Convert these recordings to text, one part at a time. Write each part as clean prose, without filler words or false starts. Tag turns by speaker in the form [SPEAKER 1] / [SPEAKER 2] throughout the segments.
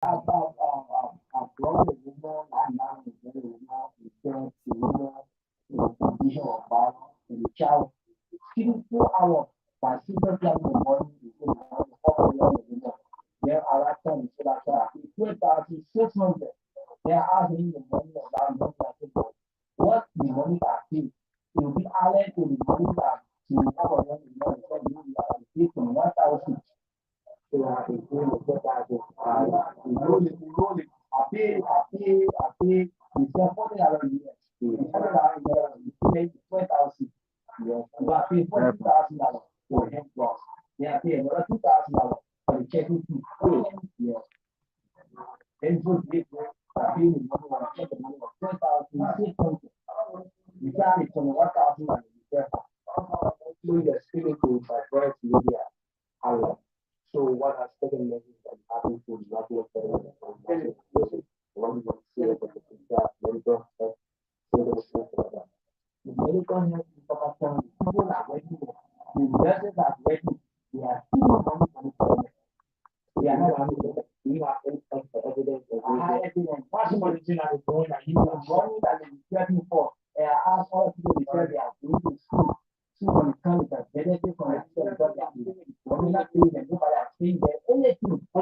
[SPEAKER 1] But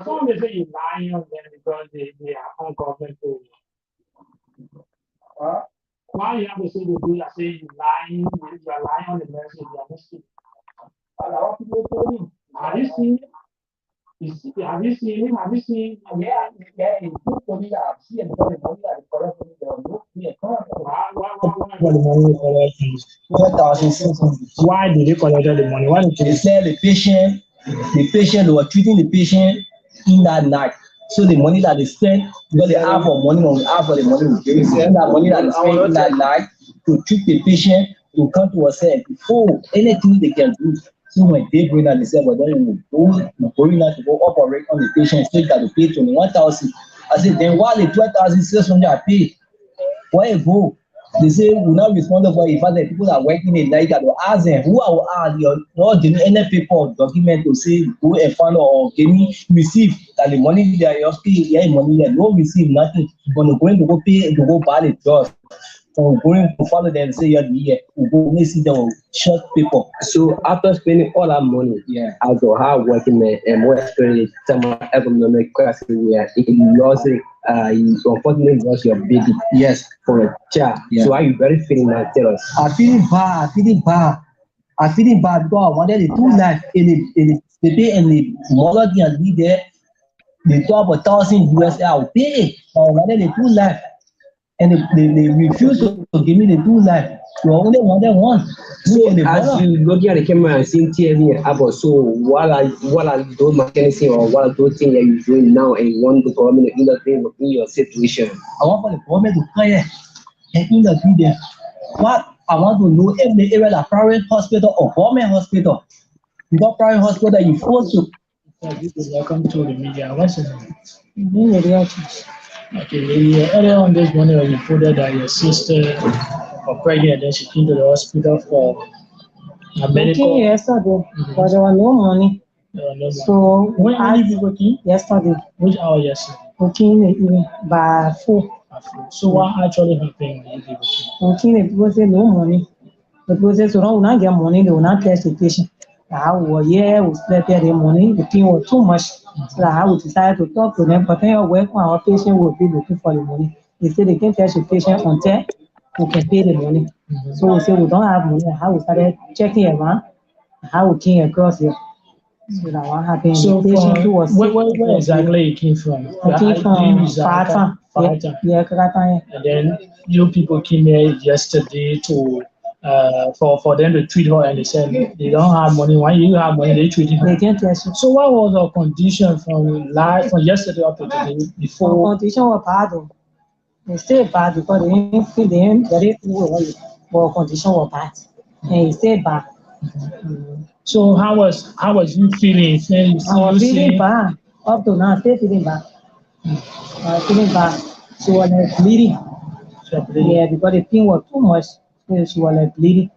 [SPEAKER 1] some they say you're lying on them because they are on government pay. Why you have to say they do that? Say you're lying on the message, you are missing. Have you seen it? Have you seen him? Have you seen? Yeah. Why did they collect the money? Why did
[SPEAKER 2] They said the patient they were treating the patient in that night. So the money that they spent, because they have for money on half of the money we gave, that money that they spent in that night to treat the patient to come to us before anything they can do. So when they bring that, they said, well, then we're going out to go operate on the patient, so that they pay 21,000. I said, then why the 12,600 are paid? Where you go? They say we're not responsible for the fact that people are working in night. I will ask them who I will ask you not give me any paper or document to say go and find or give me receive that the money they are just paying here money there. No receive nothing. You're going to go pay to go buy the drugs. So we're going to follow them and say you're here. We'll go see them short paper.
[SPEAKER 3] So after spending all that money, as a hard working man and more experience, some economic class where you lost it. You unfortunately lost your baby.
[SPEAKER 2] Yes.
[SPEAKER 3] For a child.
[SPEAKER 2] Yeah.
[SPEAKER 3] So how you very feeling now? Tell us.
[SPEAKER 2] I'm feeling bad because I wanted the 2 life in the baby and the mother can be there. They talk about $1,000 I'll pay. I wanted the 2 life. And they refuse to give me the 2 life. So I only wanted one.
[SPEAKER 3] So as you looking at the camera and seeing tears in your so what are those mechanisms or what are those things that you're doing now and you want the government to intervene in your situation?
[SPEAKER 2] I want for the government to come here and intervene there. What I want to know if the area is private hospital or government hospital. Because private hospital you forced to.
[SPEAKER 1] Welcome to the media. What's your name? Okay, earlier on this morning you reported that your sister was pregnant and she came to the hospital for a medical.
[SPEAKER 4] Okay, yesterday, but there was no money. So
[SPEAKER 1] when are you working?
[SPEAKER 4] Yesterday.
[SPEAKER 1] Which hour yesterday?
[SPEAKER 4] Working by 4.
[SPEAKER 1] So what actually happened when you
[SPEAKER 4] working? The people say no money. The people say so now we not get money, they will not test the patient. I was we split the money, the thing was too much. So I would decide to talk to them, but then your work when our patient will be looking for the money. They say they can test the patient until we can pay the money. So we say we don't have money. How we started checking around, how we came across here. So that what happened.
[SPEAKER 1] So the patient who was where exactly it came from?
[SPEAKER 4] It came from Kakata. Yeah, Kakata.
[SPEAKER 1] And then you people came here yesterday to for them to treat her, and they said they don't have money. Why you have money? They treat her.
[SPEAKER 4] They can't test you.
[SPEAKER 1] So what was our condition from yesterday up to today? Before
[SPEAKER 4] our condition was bad though. They stayed bad because they didn't feel very well, but our condition was bad, and it stayed bad.
[SPEAKER 1] So how was you feeling?
[SPEAKER 4] I was feeling bad. Up to now, still feeling bad. Feeling bad. She was like bleeding. Yeah, because the pain was too much. So she was like bleeding.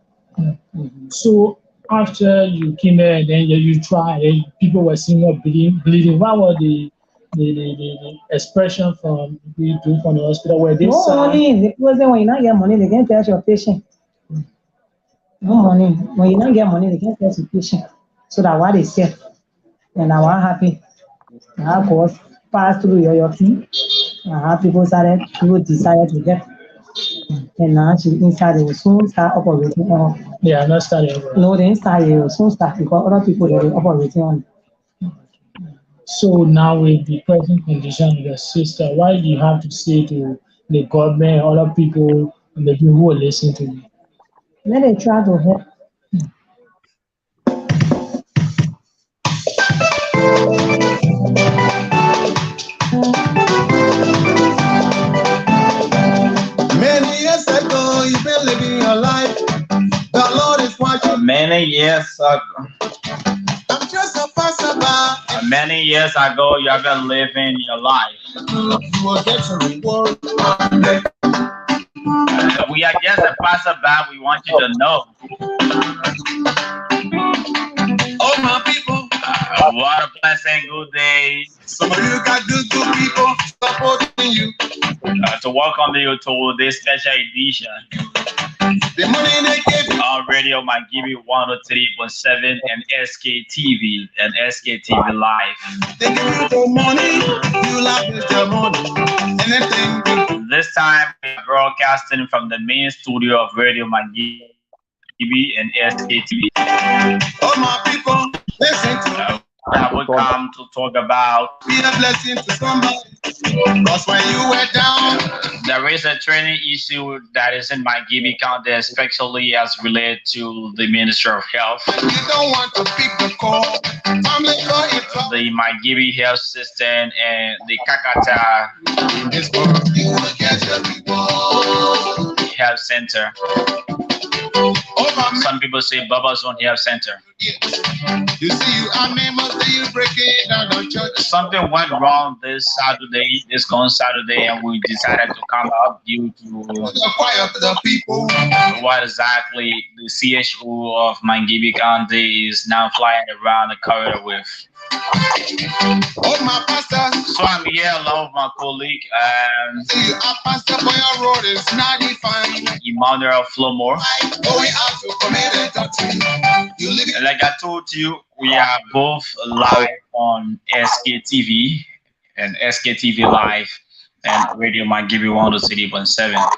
[SPEAKER 1] So after you came here and then you tried, and people were seeing her bleeding. What were the the expression from we do from the hospital where they
[SPEAKER 4] No money. The people say when you not get money, they can't test your patient. No money. When you not get money, they can't test your patient. So that what they say. And I was happy. Now, of course, pass through your fee. People decided to get. And now she inside they will soon start operating on.
[SPEAKER 1] they are not starting.
[SPEAKER 4] No, they inside they will soon start because other people they will operating on.
[SPEAKER 1] So now with the present condition of your sister, what do you have to say to the government, other people, and the people who will listen to you?
[SPEAKER 4] Then they try to help.
[SPEAKER 5] Many years ago, you've been living your life. The Lord is watching.
[SPEAKER 6] Many years ago,
[SPEAKER 5] I'm just a passerby.
[SPEAKER 6] many years ago, you have been living your life.
[SPEAKER 5] You will get a reward.
[SPEAKER 6] We are just a passerby. We want you to know.
[SPEAKER 5] Oh, my people.
[SPEAKER 6] What a blessing, good day.
[SPEAKER 5] Some of you got good people supporting you.
[SPEAKER 6] To welcome you to this special edition
[SPEAKER 5] The money they gave you.
[SPEAKER 6] on Radio Magibi 103.7 and Sktv and Sktv Live.
[SPEAKER 5] They give you the money. You laugh with your money. Anything.
[SPEAKER 6] This time, we're broadcasting from the main studio of Radio Magibi and Sktv.
[SPEAKER 5] Oh, my people. Listen to
[SPEAKER 6] That will come to talk about.
[SPEAKER 5] be a blessing to somebody. Because when you were down,
[SPEAKER 6] There is a training issue that is in Magibi County, especially as related to the Ministry of Health.
[SPEAKER 5] you don't want to pick the call. Family go in trouble.
[SPEAKER 6] The Magibi Health System and the Kakata
[SPEAKER 5] In this world, you will get a reward.
[SPEAKER 6] Health Center.
[SPEAKER 5] Oh, my
[SPEAKER 6] Some people say Baba's Own Health Center.
[SPEAKER 5] You see, you are members, then you break it down the church.
[SPEAKER 6] Something went wrong this coming Saturday, and we decided to come out due to
[SPEAKER 5] The choir to the people.
[SPEAKER 6] what exactly the CHO of Magibi County is now flying around the corridor with.
[SPEAKER 5] Oh, my pastors.
[SPEAKER 6] So I'm here along with my colleague,
[SPEAKER 5] See, you are pastor, but your road is not defined.
[SPEAKER 6] Emmanuel Flomore.
[SPEAKER 5] Going out to commit adultery. You live in
[SPEAKER 6] Like I told you, we are both live on Sktv and Sktv Live and Radio Magibi 103.7.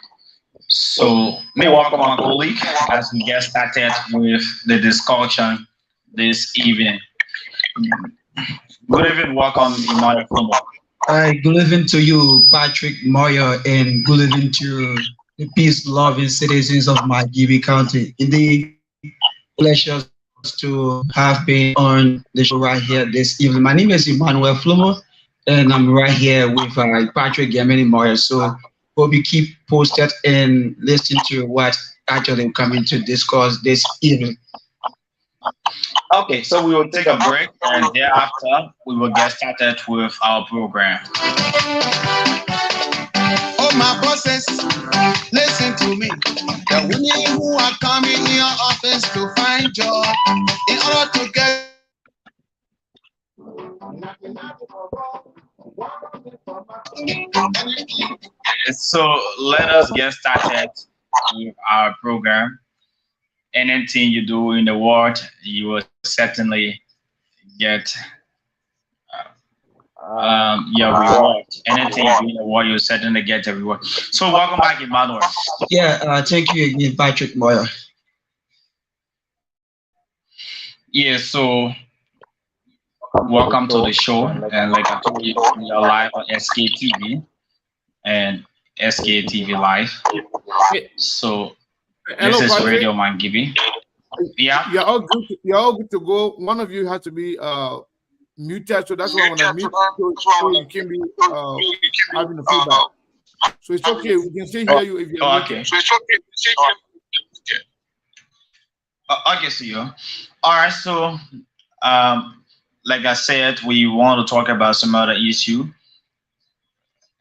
[SPEAKER 6] So, may welcome my colleague as we get started with the discussion this evening. Good evening, welcome Emmanuel Flomore.
[SPEAKER 7] Hi, good evening to you, Patrick Moyer, and good evening to the peace-loving citizens of Magibi County. Indeed, pleasure to have been on the show right here this evening. My name is Emmanuel Flomo, and I'm right here with Patrick Gemini Moyer. So hope you keep posted and listen to what actually I'm coming to discuss this evening.
[SPEAKER 6] Okay, so we will take a break and thereafter we will get started with our program.
[SPEAKER 5] oh, my bosses. Listen to me. The women who are coming in your office to find job in order to get.
[SPEAKER 6] So let us get started with our program. Anything you do in the world, you will certainly get your reward. Anything you do in the world, you will certainly get a reward. So welcome back, Emmanuel.
[SPEAKER 7] Yeah, thank you again, Patrick Moyer.
[SPEAKER 6] Yeah, so welcome to the show. And like I told you, we are live on Sktv and Sktv Live. So
[SPEAKER 8] Hello,
[SPEAKER 6] this is
[SPEAKER 8] Patrick.
[SPEAKER 6] Radio Magibi. Yeah.
[SPEAKER 8] You're all good. You're all good to go. One of you has to be muted, so that's why when I mute, so you can be having the feedback. So it's okay. We can still hear you if you're
[SPEAKER 6] Okay.
[SPEAKER 8] muted.
[SPEAKER 6] So it's okay. Okay, see you. All right. So, like I said, we want to talk about some other issue,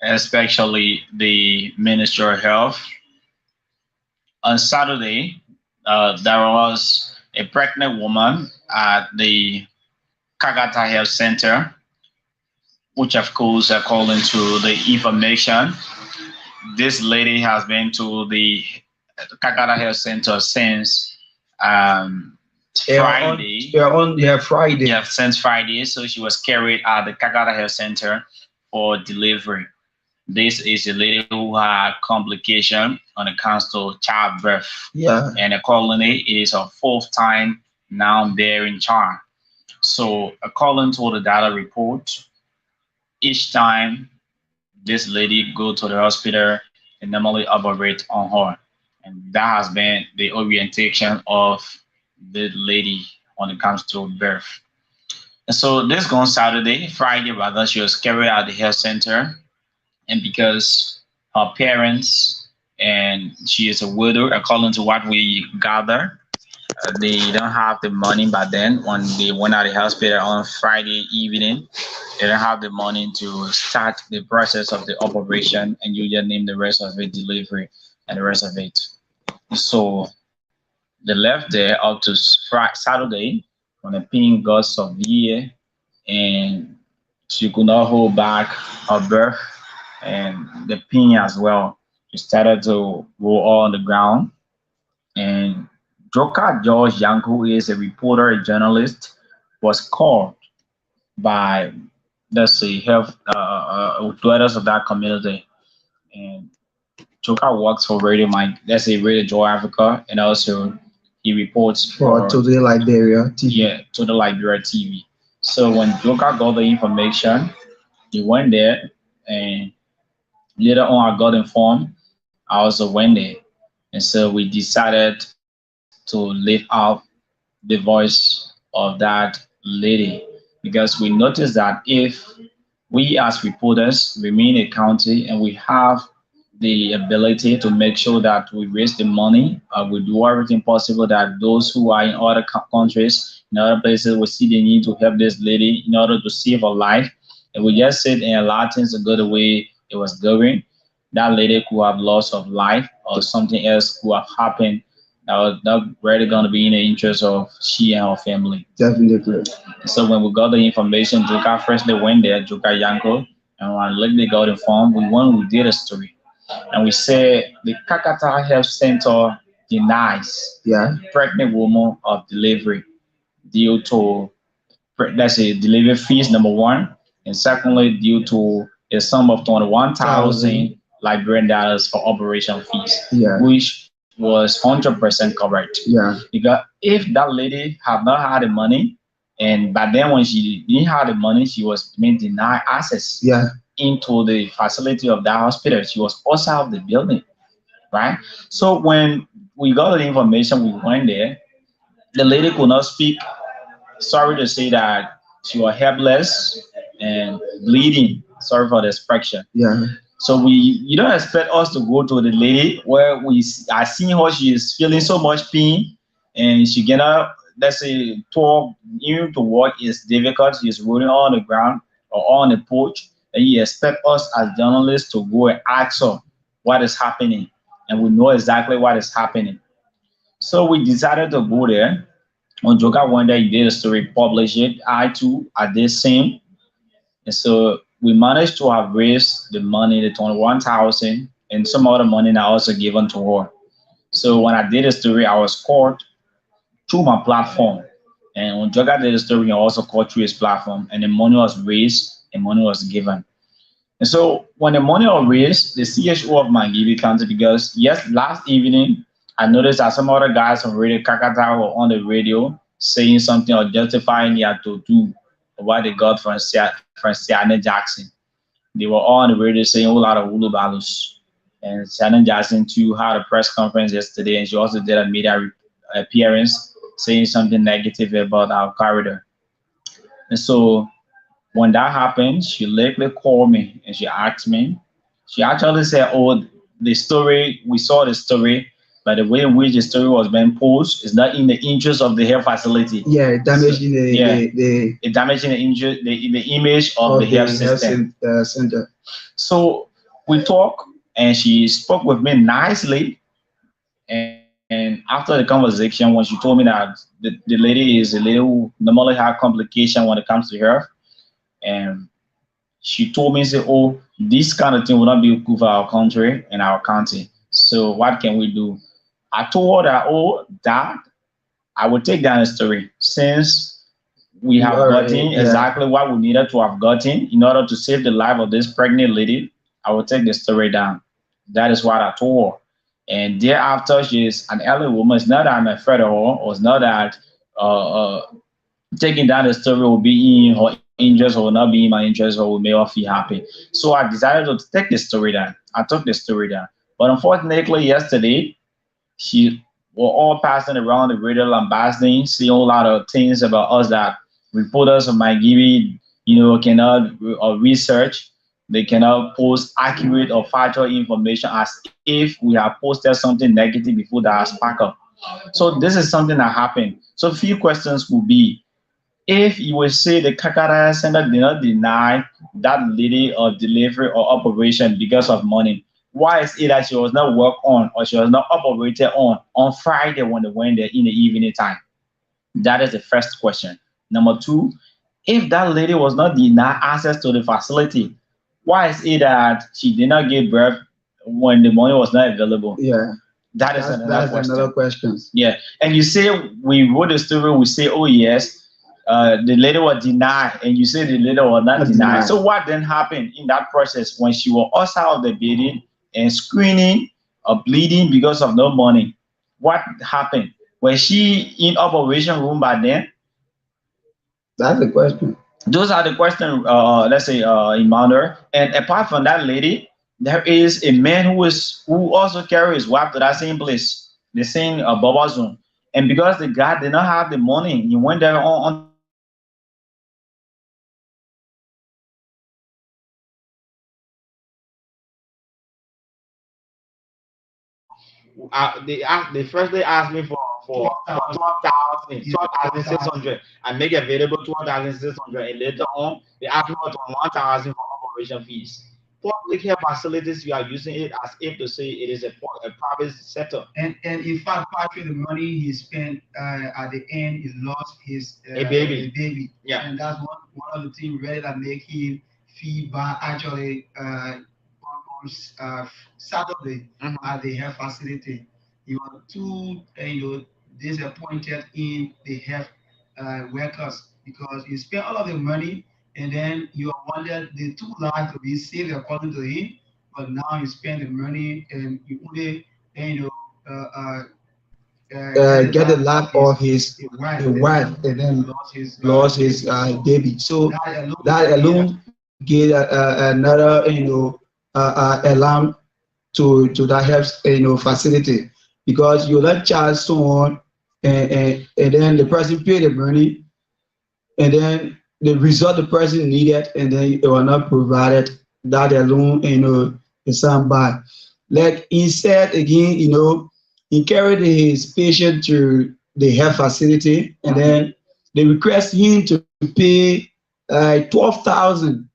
[SPEAKER 6] especially the Ministry of Health. On Saturday, there was a pregnant woman at the Kakata Health Center which of course, according to the information, this lady has been to the Kakata Health Center since Friday.
[SPEAKER 7] Friday.
[SPEAKER 6] Yeah, since Friday. So she was carried at the Kakata Health Center for delivery. This is a lady who had complication on account of childbirth.
[SPEAKER 7] Yeah.
[SPEAKER 6] And accordingly, it is her fourth time now bearing child. So according to the data report, each time this lady go to the hospital and normally operate on her. And that has been the orientation of the lady when it comes to birth. And so this gone Saturday, Friday rather, she was carried at the health center. And because her parents and she is a widow, according to what we gather, they don't have the money by then when they went out of the hospital on Friday evening. They don't have the money to start the process of the operation, and you just name the rest of it delivery and the rest of it. So they left there up to Saturday when the pain got severe and she could not hold back her birth and the pain as well. She started to roll on the ground. And Joka George Young, who is a reporter, a journalist, was called by, let's say, health dwellers of that community. And Joka works for Radio Mike, let's say Radio Joy Africa, and also he reports for
[SPEAKER 7] to the Liberia TV.
[SPEAKER 6] Yeah, to the Liberia TV. So when Joka got the information, he went there, and later on I got informed. I also went there, and so we decided to lift up the voice of that lady because we noticed that if we as reporters remain a county and we have the ability to make sure that we raise the money, we do everything possible that those who are in other countries, in other places, will see the need to help this lady in order to save her life. And we just sit and allow things to go the way it was going. That lady could have lost of life or something else could have happened that was not really going to be in the interest of she and her family.
[SPEAKER 7] Definitely.
[SPEAKER 6] So when we got the information, Joka firstly went there, Joka Yanko, and when later got informed, we did a story. And we said the Kakata Health Center denies pregnant woman of delivery due to, let's say, delivery fees, number one, and secondly, due to a sum of 21,000 Liberian dollars for operation fees, which was 100% correct. Because if that lady had not had the money, and by then when she didn't have the money, she was being denied access into the facility of that hospital. She was outside of the building, right? So when we got the information, we went there. The lady could not speak. Sorry to say that she was helpless and bleeding. Sorry for the expression. So you don't expect us to go to the lady where I seen her, she is feeling so much pain and she cannot, let's say, talk, even to walk is difficult. She's rolling on the ground or on the porch. And you expect us as journalists to go and ask her what is happening. And we know exactly what is happening. So we decided to go there. When Joka went there, he did a story, published it. I too, I did same. And so we managed to have raised the money, the 21,000, and some other money now also given to her. So when I did the story, I was called through my platform. And when Joka did the story, I also called through his platform, and the money was raised and money was given. And so when the money was raised, the CHO of Magibi County, because last evening, I noticed that some other guys from Radio Kakata were on the radio saying something or justifying their to do what they got from Siane Jackson. They were all on the radio saying a whole lot of Hulu balus. And Siane Jackson too had a press conference yesterday, and she also did a media appearance saying something negative about our corridor. And so when that happened, she lately called me and she asked me. She actually said, "Oh, the story, we saw the story, but the way in which the story was being posted is not in the interest of the health facility."
[SPEAKER 7] Damaging
[SPEAKER 6] damaging the image of the health system.
[SPEAKER 7] Center.
[SPEAKER 6] So we talked, and she spoke with me nicely. And after the conversation, when she told me that the lady is a lady who normally has complications when it comes to health, and she told me, say, oh, this kind of thing will not be good for our country and our county. So what can we do? I told her that, oh, that I will take down the story since we have gotten exactly what we needed to have gotten in order to save the life of this pregnant lady. I will take the story down. That is what I told her. And thereafter, she's an elderly woman. It's not that I'm afraid of her, or it's not that taking down the story will be in her interest or will not be in my interest or will make her feel happy. So I decided to take the story down. I took the story down. But unfortunately, yesterday, she were all passing around the radio lambasting, seeing a lot of things about us that reporters of MARGIBI, cannot research. They cannot post accurate or factual information as if we have posted something negative before that has sparked up. So this is something that happened. So a few questions will be, if you will say the Kakata Center did not deny that lady or delivery or operation because of money, why is it that she was not worked on or she was not operated on Friday when they went there in the evening time? That is the first question. Number two, if that lady was not denied access to the facility, why is it that she did not give birth when the money was not available?
[SPEAKER 7] Yeah.
[SPEAKER 6] That's
[SPEAKER 7] another question.
[SPEAKER 6] Yeah. And you say we wrote the story, we say, oh yes, the lady was denied, and you say the lady was not denied. So what then happened in that process when she was outside of the building and screening or bleeding because of no money? What happened? Was she in operation room by then?
[SPEAKER 7] That's the question.
[SPEAKER 6] Those are the questions, let's say, Emmanuel. And apart from that lady, there is a man who also carries his wife to that same place, the same Baba zone. And because the guy did not have the money, he went there on they first they asked me for 12,600. I make available 12,600, and later on they asked me for 1,000 for operation fees. Public health facilities, you are using it as if to say it is a private sector.
[SPEAKER 7] And in fact, Patrick, the money he spent at the end, he lost his
[SPEAKER 6] a baby.
[SPEAKER 7] Yeah, and that's one of the things really that make him feel bad. Actually, on Saturday at the health facility, he was too disappointed in the health workers because he spent all of the money. And then you wanted the two lives to be saved according to him, but now you spend the money and you only, get the life of his wife and then lost his baby. So that alone gave another, alarm to that health, facility, because you let charge someone and then the person pay the money and then the result the person needed, and then it was not provided. That alone, is some bad. Like he said again, he carried his patient to the health facility, and then they request him to pay 12,000.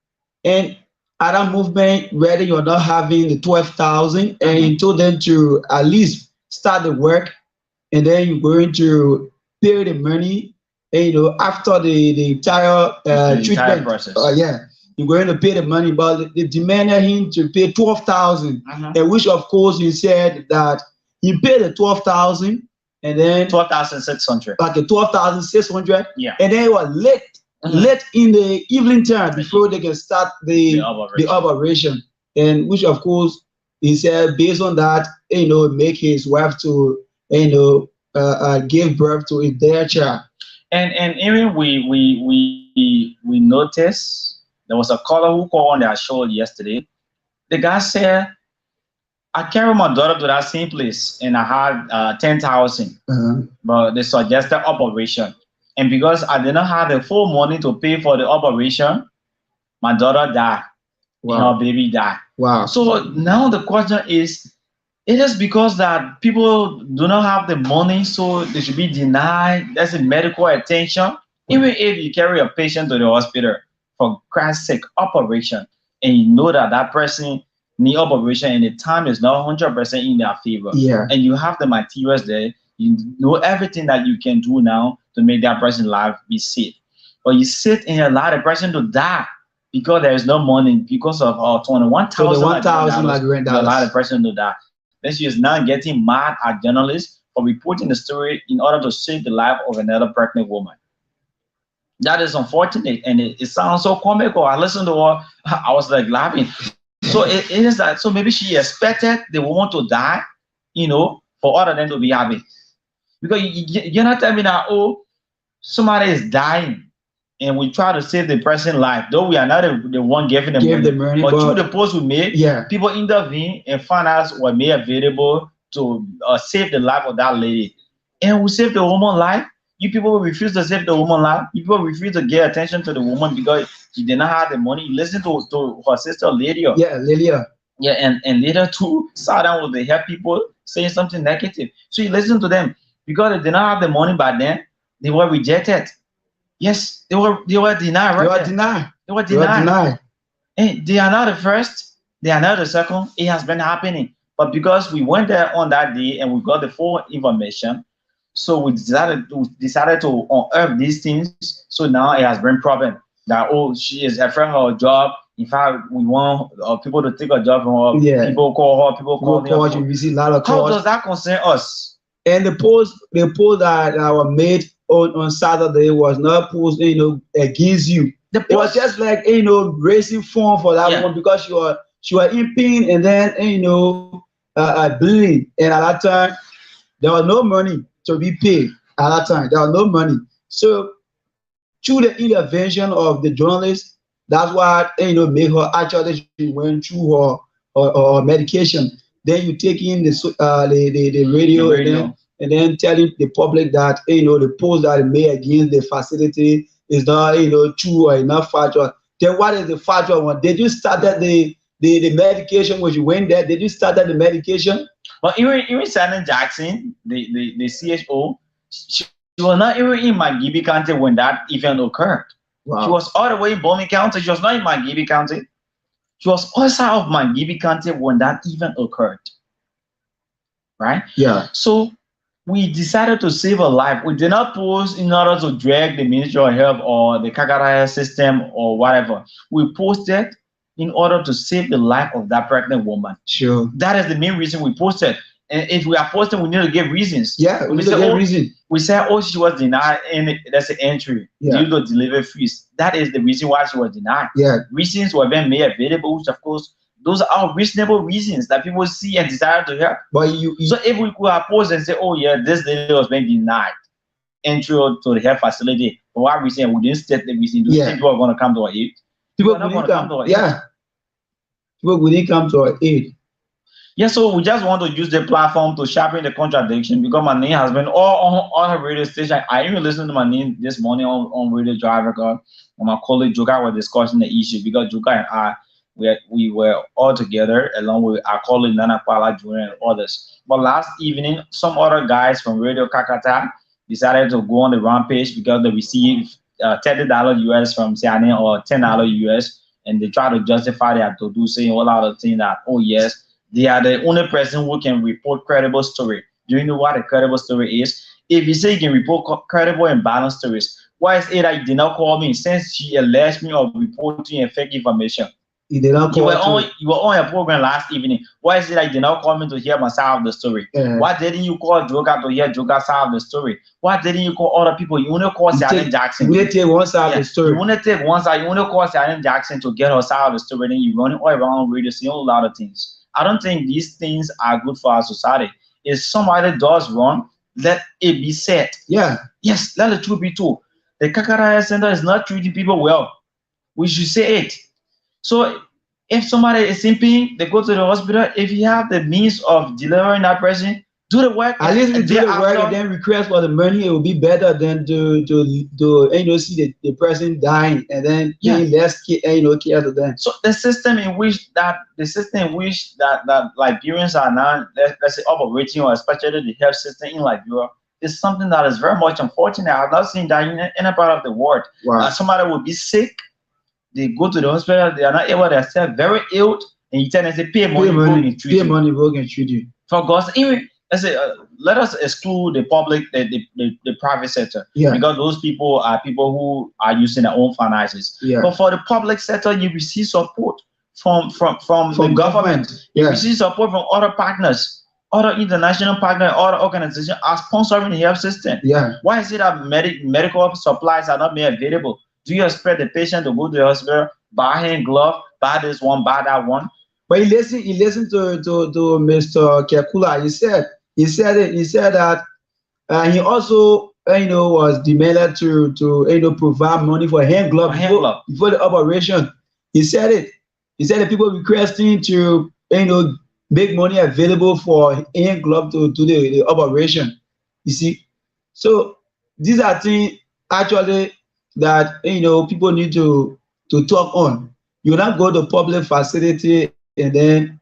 [SPEAKER 7] And at that movement, whether you're not having the 12,000, and he told them to at least start the work, and then you're going to pay the money. After the entire treatment
[SPEAKER 6] process.
[SPEAKER 7] You're going to pay the money, but they demanded him to pay 12,000, and which of course he said that he paid the 12,000 and then
[SPEAKER 6] 12,600.
[SPEAKER 7] Okay, 12,600.
[SPEAKER 6] Yeah.
[SPEAKER 7] And then it was late in the evening time before they can start the operation, and which of course he said based on that, make his wife to give birth to their child.
[SPEAKER 6] And even we noticed there was a caller who called on their show yesterday. The guy said, I carried my daughter to that same place and I had 10,000, but they suggested operation. And because I did not have the full money to pay for the operation, my daughter died. Wow. Her baby died.
[SPEAKER 7] Wow.
[SPEAKER 6] So now the question is, it is because that people do not have the money, so they should be denied. That's a medical attention. Even if you carry a patient to the hospital for Christ's sake, operation, and you know that that person need operation and the time is not 100% in their favor, and you have the materials there, you know everything that you can do now to make that person's life be safe. But you sit and allow the person to die
[SPEAKER 9] because there is no money because of $21,000
[SPEAKER 7] Liberian
[SPEAKER 9] to allow the
[SPEAKER 7] dollars.
[SPEAKER 9] person to die. Then she is now getting mad at journalists for reporting the story in order to save the life of another pregnant woman. That is unfortunate, and it sounds so comical. I listened to her, I was like laughing. So it is that. So maybe she expected the woman to die, you know, for other than to be happy. Because you're not telling me that, oh, somebody is dying and we try to save the person's life, though we are not the one giving them money. But through the post we made, people intervene and find out what made available to save the life of that lady. And we save the woman's life. You people refuse to save the woman's life. You people refuse to give attention to the woman because she did not have the money. Listen to her sister Lydia.
[SPEAKER 7] Yeah, Lydia.
[SPEAKER 9] Yeah, and later too, sat down with the help people saying something negative. So you listen to them because they did not have the money back then. They were rejected. Yes, they were denied. Right? They were denied. And they are not the first. They are not the second. It has been happening. But because we went there on that day and we got the full information, so we decided to unearth these things. So now it has been proven that, oh, she is afraid of her job. In fact, we want people to take a job from her. Yeah. People call her. People call her.
[SPEAKER 7] We see a lot of calls.
[SPEAKER 9] How does that concern us?
[SPEAKER 7] And the post that were made on Saturday was not post, against you. It was just like, raising fund for that one because she was in pain and then, bleeding. And at that time, there was no money to be paid. At that time, there was no money. So through the intervention of the journalists, that's why make her actually she went through her medication. Then you take in the radio. And then telling the public that the post that made against the facility is not true or enough factual. Then what is the factual one? Did you start the medication when you went there? Did you start the medication?
[SPEAKER 9] But even Shannon Jackson, the CHO, she was not even in Magibi County when that event occurred. Wow. She was all the way in Bowman County. She was not in Magibi County. She was outside of Magibi County when that event occurred. Right?
[SPEAKER 7] Yeah.
[SPEAKER 9] So we decided to save a life. We did not post in order to drag the Ministry of Health or the Kakata system or whatever. We posted in order to save the life of that pregnant woman.
[SPEAKER 7] Sure.
[SPEAKER 9] That is the main reason we posted. And if we are posting, we need to give reasons.
[SPEAKER 7] Yeah, we need to give reason.
[SPEAKER 9] We said, oh, she was denied, and that's the entry due to delivery fees. That is the reason why she was denied.
[SPEAKER 7] Yeah.
[SPEAKER 9] Reasons were then made available, which of course, those are reasonable reasons that people see and desire to help.
[SPEAKER 7] But
[SPEAKER 9] so if we could post and say, oh yeah, this lady was being denied entry to the health facility, for what reason? We didn't state the reason. Do you think people are going to come to our aid?
[SPEAKER 7] People are not going to come to our aid. Yeah. People wouldn't come to our aid.
[SPEAKER 9] Yeah, so we just want to use the platform to sharpen the contradiction because my name has been all on her radio station. I even listened to my name this morning on Radio Driver, and my colleague Joka were discussing the issue because Joka and I, we were all together along with our colleague Nana Pala Jr. and others. But last evening, some other guys from Radio Kakata decided to go on the rampage because they received $30 US from CNN or $10 US, and they try to justify their to-do, saying all out of things that, oh yes, they are the only person who can report credible story. Do you know what a credible story is? If you say you can report credible and balanced stories, why is it that you did not call me since she alleged me of reporting and fake information?
[SPEAKER 7] You did not call
[SPEAKER 9] you were on a program last evening. Why is it that you did not call me to hear my side of the story? Why didn't you call Joka to hear Joka's side of the story? Why didn't you call other people? You only call Shannon Jackson.
[SPEAKER 7] You only take one side of the story.
[SPEAKER 9] You only take one side. You only call Shannon Jackson to get her side of the story. Then you running all around radio saying a lot of things. I don't think these things are good for our society. If somebody does wrong, let it be said.
[SPEAKER 7] Yeah.
[SPEAKER 9] Yes, let the truth be told. The Kakata Center is not treating people well. We should say it. So if somebody is in pain, they go to the hospital. If you have the means of delivering that person, do the work.
[SPEAKER 7] At least we do the work and then request for the money. It will be better than to see the person dying and then less care to them.
[SPEAKER 9] So the system in which that Liberians are now, let's say, operating, or especially the health system in Liberia, is something that is very much unfortunate. I have not seen that in any part of the world.
[SPEAKER 7] Wow.
[SPEAKER 9] Somebody will be sick, they go to the hospital, they are not able, they're very ill, and you tell them, say, pay money,
[SPEAKER 7] go and treat you.
[SPEAKER 9] For God's sake, let's say, let us exclude the public, the private sector, because those people are people who are using their own finances. But for the public sector, you receive support from the government. You receive support from other partners, other international partners, other organizations are sponsoring the health system. Why is it that medical supplies are not made available? Do you expect the patient to go to the hospital, buy hand glove, buy this one, buy that one?
[SPEAKER 7] But he listened to Mr. Kakula. He said that he also was demanded to provide money for hand glove before the operation. He said it. He said that people requesting to make money available for hand glove to do the operation. You see, so these are things actually that people need to talk on. You not go to public facility and then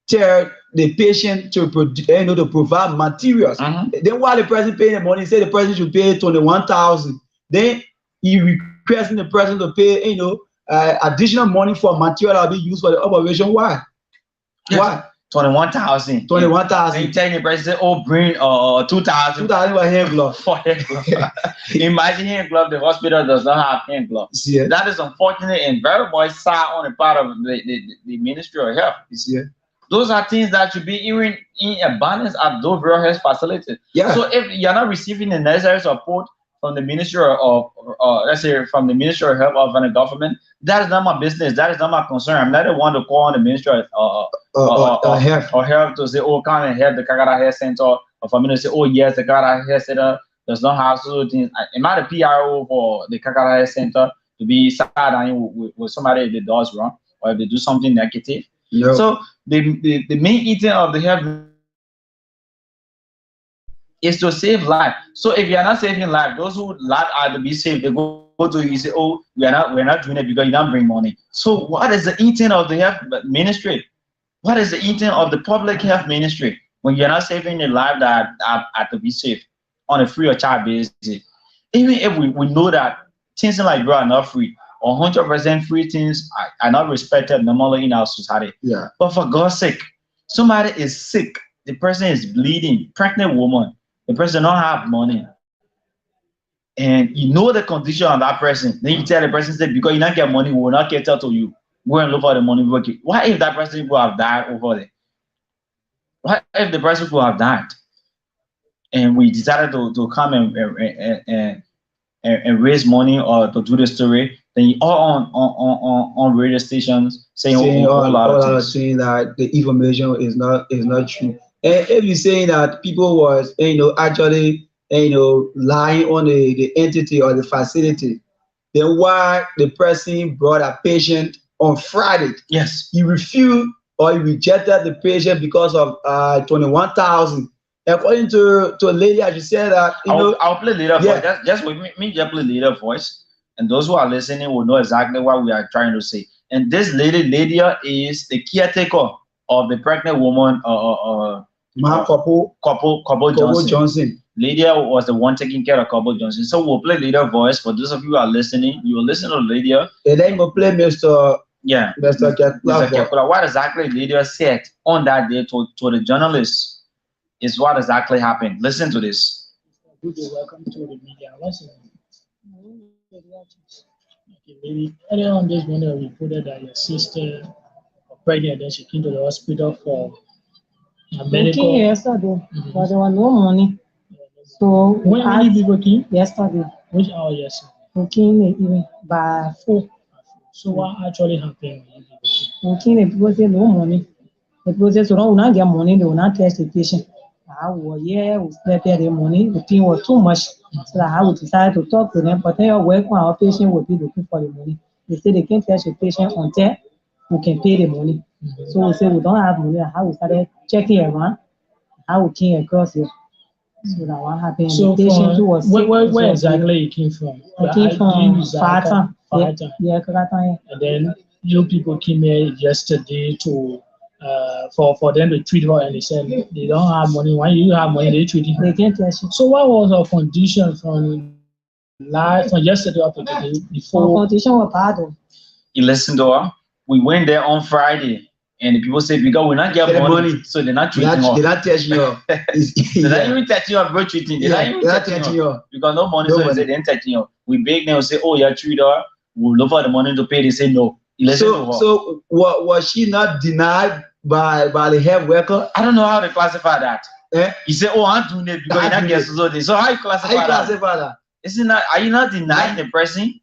[SPEAKER 7] tell the patient to to provide materials. Then while the person paying the money, say the person should pay 21,000. Then he requesting the person to pay additional money for material that will be used for the operation. Why? Why?
[SPEAKER 9] 21,000.
[SPEAKER 7] 21,000.
[SPEAKER 9] You tell the person, oh, bring 2,000.
[SPEAKER 7] 2,000 for hand glove.
[SPEAKER 9] For hand glove. Imagine hand glove. The hospital does not have hand gloves.
[SPEAKER 7] Yeah.
[SPEAKER 9] That is unfortunate and very much sad on the part of the Ministry of Health.
[SPEAKER 7] Yeah.
[SPEAKER 9] Those are things that should be even in abundance at those rural health facilities.
[SPEAKER 7] Yeah.
[SPEAKER 9] So if you're not receiving the necessary support from the Ministry of, let's say, from the Ministry of Health or from the government, that is not my business. That is not my concern. I'm not the one to call on the Ministry of Health to say, oh, come and help the Kakata Health Center, or for me to say, oh, yes, the Kakata Health Center does not have so things. Am I the PRO for the Kakata Health Center to be sad with somebody if they does wrong or if they do something negative?
[SPEAKER 7] No.
[SPEAKER 9] So the main intent of the health is to save life. So if you are not saving life, those who life are to be saved, they go to you say, oh, we're not doing it because you don't bring money. So what is the intent of the health ministry? What is the intent of the public health ministry when you're not saving the life that are to be saved on a free of charge basis? Even if we know that things like drugs are not free, 100% free things are not respected normally in our society.
[SPEAKER 7] Yeah.
[SPEAKER 9] But for God's sake, somebody is sick, the person is bleeding, pregnant woman, the person don't have money, and you know the condition of that person. Then you tell the person, say, because you don't get money, we will not cater to you. Go and look for the money. What if that person will have died over there? What if the person will have died? And we decided to come and raise money or to do the story, then you all on radio stations saying a lot of things
[SPEAKER 7] that the information is not true. And if you're saying that people was actually lying on the entity or the facility, then why the person brought a patient on Friday?
[SPEAKER 9] Yes,
[SPEAKER 7] he refused or he rejected the patient because of 21,000. According to a lady, as you said that
[SPEAKER 9] I'll play later voice. Just with me just play later voice, and those who are listening will know exactly what we are trying to say. And this lady is the caretaker of the pregnant woman, Couple Johnson. Lydia was the one taking care of Couple Johnson. So we'll play later voice for those of you who are listening. You will listen to Lydia.
[SPEAKER 7] And then we'll play Mr.
[SPEAKER 9] Kakula. What exactly Lydia said on that day to the journalists is what exactly happened. Listen to this.
[SPEAKER 1] Good day, welcome to the media. Earlier on this morning, I reported that your sister was pregnant, then she came to the hospital for a medical.
[SPEAKER 4] Came yesterday, but there was no money. So
[SPEAKER 1] when many people came?
[SPEAKER 4] Yesterday.
[SPEAKER 1] Which hour yesterday?
[SPEAKER 4] We came even by 4.
[SPEAKER 1] So what actually happened?
[SPEAKER 4] We came, the people say no money. The people say, so we will not get money, they will not test the patient. We spent the money, the thing was too much. So that I would decide to talk to them, but then your work when our patient will be looking for the money. They say they can't test the patient until we can pay the money. So we say we don't have money. How we started checking around, how we came across here. So that what happened.
[SPEAKER 1] So
[SPEAKER 4] the patient who was sick,
[SPEAKER 1] where exactly it came from?
[SPEAKER 4] It came from Kakata.
[SPEAKER 1] Yeah,
[SPEAKER 4] Kakata.
[SPEAKER 1] And then you people came here yesterday to for them to treat her, and they said they don't have money. Why you have money? They treat her.
[SPEAKER 4] They can't test you.
[SPEAKER 1] So what was our condition from yesterday up to today? Before
[SPEAKER 4] our condition was bad.
[SPEAKER 9] You listen to her. We went there on Friday. And the people say because we not get money, so they're not treating her.
[SPEAKER 2] They're not touching you.
[SPEAKER 9] They're not even touching her, bro, treating. They're not even touching her. Because no money, so they say they're touching her. We beg them, we say, oh, you're treating her. We'll look for the money to pay. They say no.
[SPEAKER 2] So was she not denied by the health worker?
[SPEAKER 9] I don't know how they classify that. You say, oh, I'm doing it because you're not getting so how you classify that? Isn't that, are you not denying the person?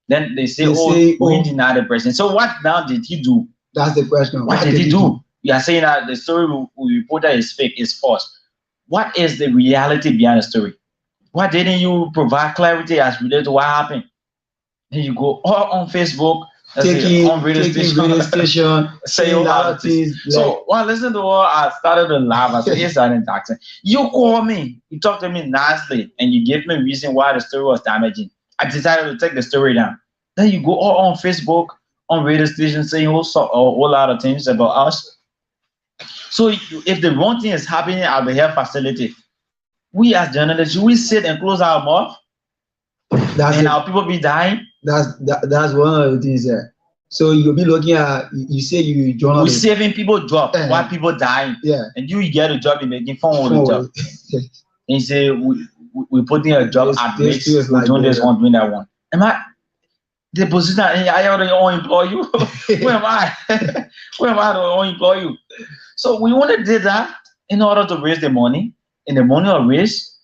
[SPEAKER 9] Then they say, we deny the person. So what now did he do?
[SPEAKER 2] That's the question.
[SPEAKER 9] What did he do? You are saying that the story we reported is fake, is false. What is the reality behind the story? Why didn't you provide clarity as related to what happened? Then you go all on Facebook, on radio station, saying a lot of things. So while listening to what I started to laugh, I said, yes, I didn't talk. You call me, you talk to me nicely, and you gave me a reason why the story was damaging. I decided to take the story down. Then you go all on Facebook, on radio station, saying a whole lot of things about us. So if the wrong thing is happening at the health facility, we as journalists, we sit and close our mouth, and our people be dying.
[SPEAKER 2] That's one of the things there. So you'll be looking at, you say you journalist.
[SPEAKER 9] We're saving people job while people dying.
[SPEAKER 2] Yeah.
[SPEAKER 9] And you get a job, you're making fun with the job. And you say we putting a job at risk, we're doing this one, doing that one. Am I the position? I already employ you. Where am I? Where am I to employ you? So we only did that in order to raise the money. And the money was raised,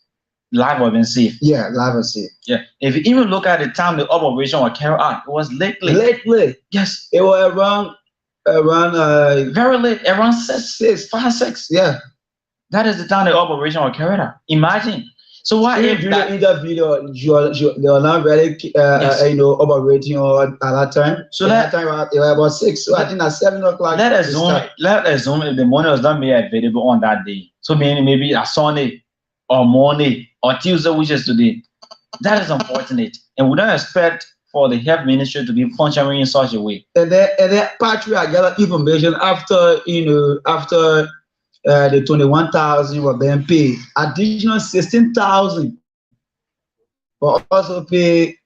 [SPEAKER 9] life was been saved.
[SPEAKER 2] Yeah, life was saved.
[SPEAKER 9] Yeah. If you even look at the time the operation was carried out, it was lately.
[SPEAKER 2] Lately.
[SPEAKER 9] Yes.
[SPEAKER 2] It was around
[SPEAKER 9] very late, around 6.
[SPEAKER 2] Yeah.
[SPEAKER 9] That is the time the operation was carried out. Imagine. So why if
[SPEAKER 2] that interview they are not very operating at that time. So that time it was about 6. So I think at 7 o'clock.
[SPEAKER 9] Let assume if the money was not made available on that day. So maybe a Sunday or Monday or Tuesday, which is today. That is unfortunate. And we don't expect for the health ministry to be functioning in such a way.
[SPEAKER 2] And then Patrick, I got information after the 21,000 were being paid. Additional 16,000 were also paid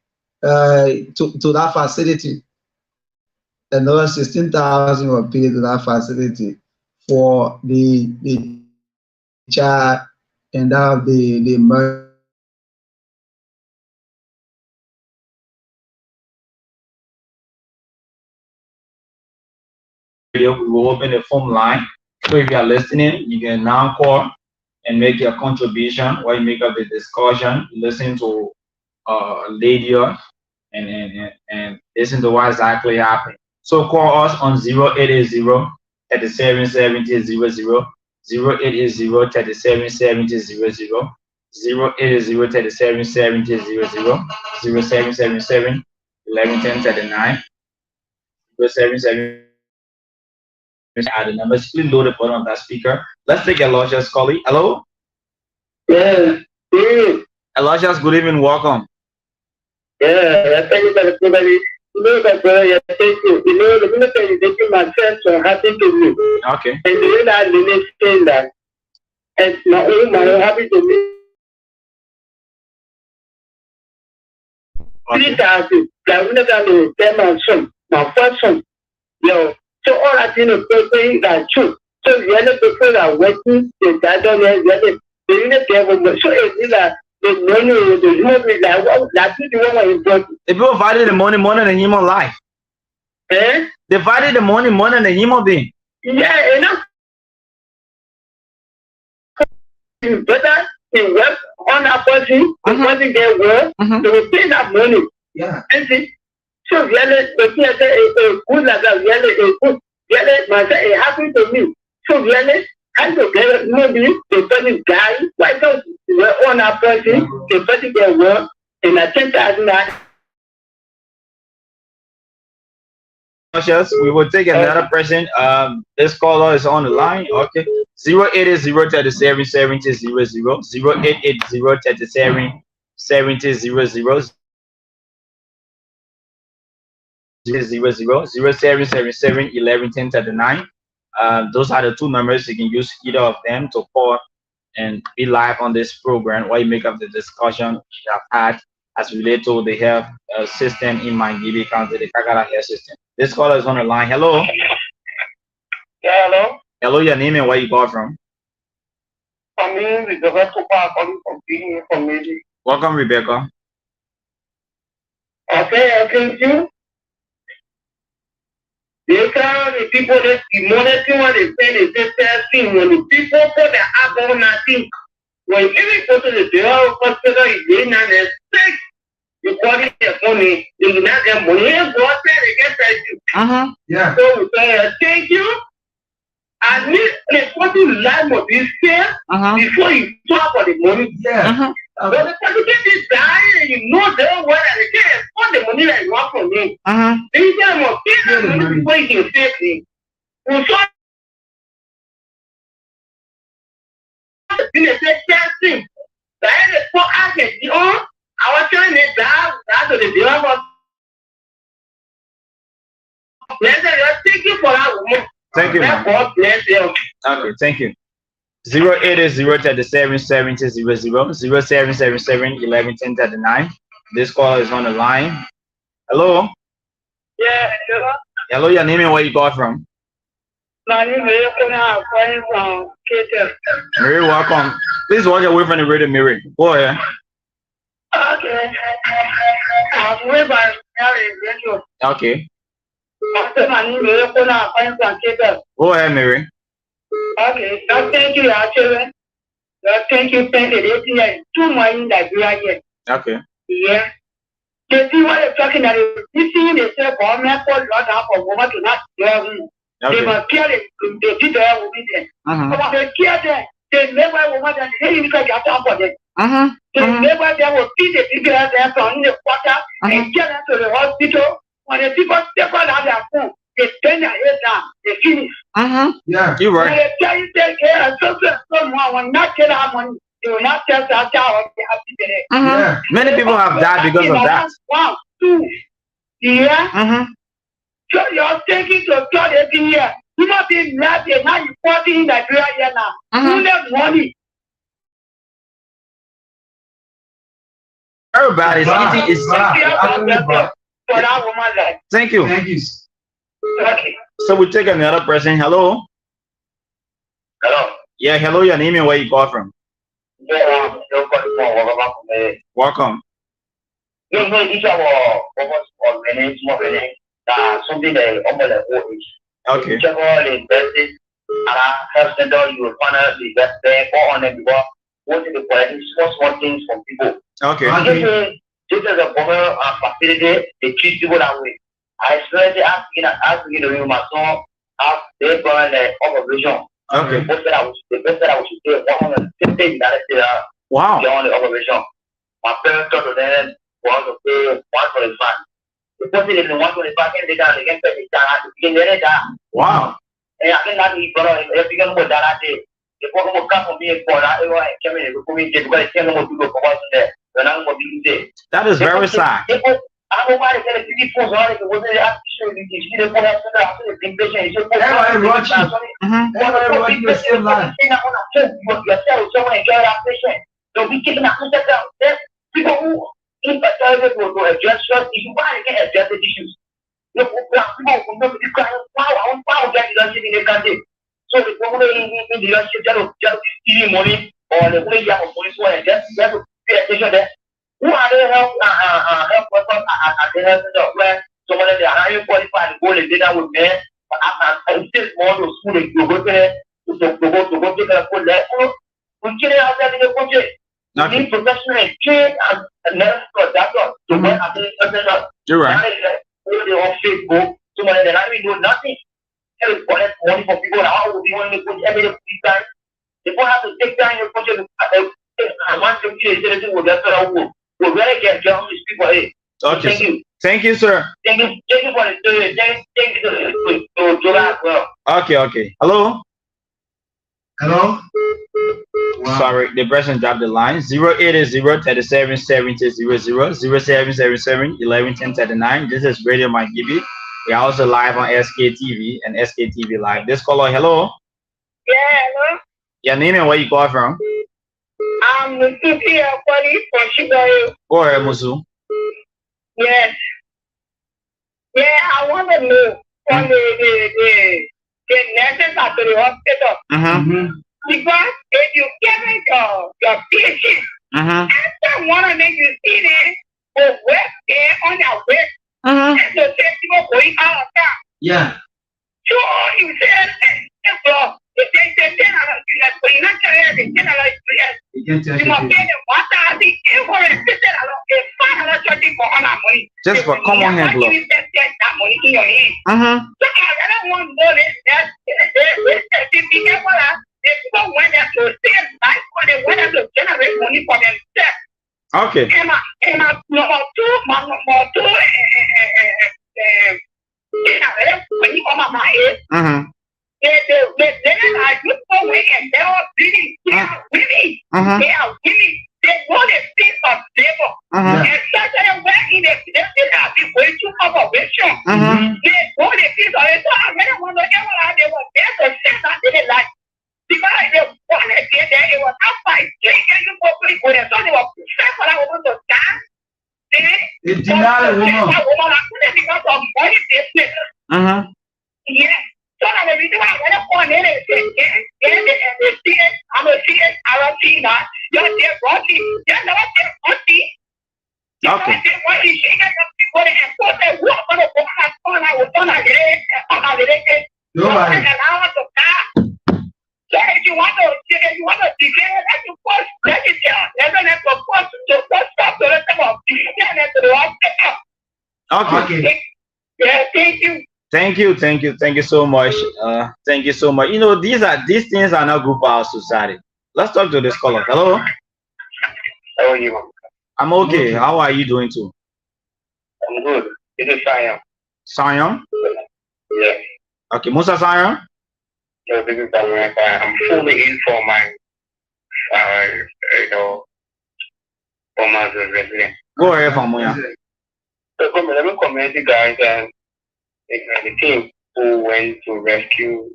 [SPEAKER 2] to that facility. Another 16,000 were paid to that facility for the child and that the murder.
[SPEAKER 9] We will open the phone line. So if you are listening, you can now call and make your contribution while you make up the discussion, listen to lady and listen to what exactly happened. So call us on 0880 3770 00, 0880 3770 00, 0880 3770 00, 0777 1110 39, 0777. Add the numbers. Please load the button on that speaker. Let's take Elijah's calling. Hello?
[SPEAKER 10] Yeah.
[SPEAKER 9] Elijah's good evening. Welcome.
[SPEAKER 10] Yeah, thank you for the property. You know that brother, thank you. You know, the minister is making my friends so happy to me.
[SPEAKER 9] Okay.
[SPEAKER 10] And the way that the next saying that, and my own happy to me.
[SPEAKER 9] Okay.
[SPEAKER 10] 3,000. I wouldn't have to tell my son, my first son. Yo. So all I think is people that true. So the other people are working, they don't know, they didn't care about. So it's like the money, the money, that's the one important.
[SPEAKER 9] If you value the money more than the human life,
[SPEAKER 10] they
[SPEAKER 9] value the money more than the human being.
[SPEAKER 10] Yeah, enough. Better to work on that person, the person get work, they will pay that money.
[SPEAKER 2] Yeah.
[SPEAKER 10] And see. So really, the thing is a good like that. Really, a good. Really, myself, it happened to me. So really, I don't get maybe the person die. Why don't we on our person? The person get work, and I think that.
[SPEAKER 9] We will take another person. This caller is on the line. Okay. 0880 37 70 00, 0880 37 70 00. 0777 1110 39. Those are the two numbers. You can use either of them to call and be live on this program while you make up the discussion you have had as related to the health system in Magibi County, the Kakata health system. This caller is on the line. Hello. Hello, your name and where you call from?
[SPEAKER 10] I mean, with the rest of our calling from being from Magibi.
[SPEAKER 9] Welcome, Rebecca.
[SPEAKER 10] Okay, thank you. They tell the people that the monitoring what they say is the thing when the people put the app on nothing. When you go to the jail hospital, you didn't expect you call it the money, you did not get money, and go out there and get that.
[SPEAKER 7] Yeah.
[SPEAKER 10] So we say, thank you. At least the person life of this fear before you talk for the money.
[SPEAKER 7] Yeah.
[SPEAKER 10] But the person is dying and you know damn well that they can't afford the money that you want from me. They say, I'm going to pay that money before you can save me. So, in the same thing, that is what I can do. I was trying to die to the devil. Thank you for that woman.
[SPEAKER 9] Thank you, man.
[SPEAKER 10] God bless you.
[SPEAKER 9] Okay, thank you. 08037700777111039. This call is on the line. Hello.
[SPEAKER 10] Yeah, hello.
[SPEAKER 9] Hello, your name and where you got from?
[SPEAKER 10] My name is calling from Kakata.
[SPEAKER 9] Mary, welcome. Please walk away from the radio, Mary. Go ahead.
[SPEAKER 10] Okay. I'm way by radio.
[SPEAKER 9] Okay.
[SPEAKER 10] My name is calling from Kakata.
[SPEAKER 9] Go ahead, Mary.
[SPEAKER 10] Okay. Thank you, actually. Thank you, thank you. Too much in Nigeria.
[SPEAKER 9] Okay.
[SPEAKER 10] Yeah. They see what they're talking about. You see, they say, "Oh, man, for lot of woman to not hear me." They must kill it. They did their woman there. But they kill them. They never woman that they didn't get out for them. They never they will see the people there from the quarter and get them to the hospital. When the people step out their food, they turn their head down. They finish.
[SPEAKER 7] Yeah.
[SPEAKER 9] You're
[SPEAKER 10] When
[SPEAKER 9] right.
[SPEAKER 10] they tell you take care of someone will not tell our money. They will not tell that child they have to pay.
[SPEAKER 7] Yeah.
[SPEAKER 9] Many people have died because of that.
[SPEAKER 10] 1, 2. Yeah. So you're taking to God every year. You not be mad here now. You 40 in Nigeria here now. You need money.
[SPEAKER 9] Everybody's eating is.
[SPEAKER 10] For that woman life.
[SPEAKER 9] Thank you.
[SPEAKER 7] Thank you.
[SPEAKER 10] Okay.
[SPEAKER 9] So we take another person. Hello.
[SPEAKER 10] Hello.
[SPEAKER 9] Yeah, hello, your name and where you got from?
[SPEAKER 10] Yeah, you're calling from
[SPEAKER 9] Welcome.
[SPEAKER 10] no, these are something that almost like
[SPEAKER 9] Okay.
[SPEAKER 10] check all the invested health center, you will find out the best there or on them because what is the quality small things from people.
[SPEAKER 9] Okay.
[SPEAKER 10] This is a former facility, they treat people that way. I experienced asking the my son how they got the operation.
[SPEAKER 9] Okay.
[SPEAKER 10] The best that I should say 150 dollars.
[SPEAKER 9] Wow.
[SPEAKER 10] On the operation. My parents thought to them was to pay 125. The person is in 125 and they can pay the down.
[SPEAKER 9] Wow.
[SPEAKER 10] And I think that he got if you can put that day. The problem will come from me for that. I came in the community because I can't go to the commercial there.
[SPEAKER 9] That is very sad.
[SPEAKER 10] I don't know why they get a TV phone on it. Wasn't it actually you see the phone after the big patient?
[SPEAKER 7] Everybody watching. Everybody watching the same line.
[SPEAKER 10] Someone enjoy that patient. So we keep an access down. There's people who empathize with to address issues. Why they can't address the issues? People who know the cry, wow, get leadership in the country. So the people in the leadership just stealing money or the way you have a police one and just to pay attention there. Who are they help workers at the health center where someone they are highly qualified to go and data with them, but I still more to school to go there to go take a food there. We can't have that in the country. We need professional and trained and nurse or doctor to work at the health center.
[SPEAKER 9] You're right.
[SPEAKER 10] They on Facebook, someone they're not even doing nothing. They will collect money from people. How would you want to put every time? They don't have to take time in the country. I want to see the with that. We're going to get these people. Hey,
[SPEAKER 9] Okay.
[SPEAKER 10] thank you.
[SPEAKER 9] Thank you, sir.
[SPEAKER 10] Thank you for the story. Thank you to July as well.
[SPEAKER 9] Okay. Hello.
[SPEAKER 7] Hello? Wow.
[SPEAKER 9] Sorry, the person dropped the line. 080-3770-0777-111039. This is Radio Magibi. We are also live on Sktv and Sktv Live. This caller, hello.
[SPEAKER 10] Yeah, hello.
[SPEAKER 9] Your name and where you call from?
[SPEAKER 10] I'm Musufi Akwari from Chicago.
[SPEAKER 9] Go ahead, Musu.
[SPEAKER 10] Yes. Yeah, I want to know from the person back to the hospital. Because if you carry your patient, after one of them you see them will work there on their way. And so say people going out of town.
[SPEAKER 7] Yeah.
[SPEAKER 10] So you said, if they say, you not tell them, you must pay them 1,000 for a sister alone. It's $530 for all our money.
[SPEAKER 9] Just for common hand glove.
[SPEAKER 10] That money in your hand. So I don't want to know that. If people went there to save life for them, went there to generate money for themselves.
[SPEAKER 9] Okay.
[SPEAKER 10] And my number two, when you come out my head, they are good for me and they are really, they are winning. They are winning. They want a piece of labor. And such a way in the they have been way too operation. They want a piece of it. So I really wonder ever they were there to say that they didn't like. Because they wanted to get there, it was up by taking you for free with it. So they were set for that woman to dance.
[SPEAKER 7] It's denied a woman.
[SPEAKER 10] That woman, I couldn't because of money business. Yes. So now the reason why I went up on it is they see it, I'm going to see it, I don't see that. You're there, Rocky. You're not there, Rocky.
[SPEAKER 9] Okay.
[SPEAKER 10] She got the people and so they walk on the book and I was on a day.
[SPEAKER 7] Nobody.
[SPEAKER 10] So if you want to declare that you first let it down, they're going to have to first stop the rest of the hospital.
[SPEAKER 9] Okay.
[SPEAKER 10] Yeah, thank you.
[SPEAKER 9] Thank you so much. Thank you so much. You know, these things are not good for our society. Let's talk to this caller. Hello.
[SPEAKER 10] How are you?
[SPEAKER 9] I'm okay. How are you doing too?
[SPEAKER 10] I'm good. This is Sion.
[SPEAKER 9] Sion?
[SPEAKER 10] Yes.
[SPEAKER 9] Okay, Musa Sion?
[SPEAKER 10] No, this is Sion. I'm fully in for my, for my resident.
[SPEAKER 9] Go ahead, Famuya.
[SPEAKER 10] So, let me commend you guys and the team who went to rescue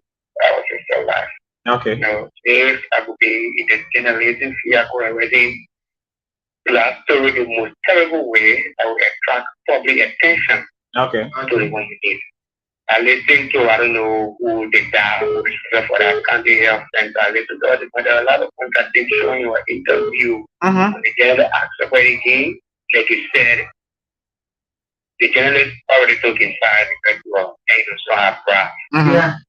[SPEAKER 10] our sister life.
[SPEAKER 9] Okay.
[SPEAKER 10] Now, if I could be in the generation fear already, last story the most terrible way, I will attract public attention to the one you did. I listened to, I don't know who did that, who is for that country health center. I listened to other, but there are a lot of contradictions in your interview. The journalist asked about it again, like you said, the journalist already took inside because you were able to have problems.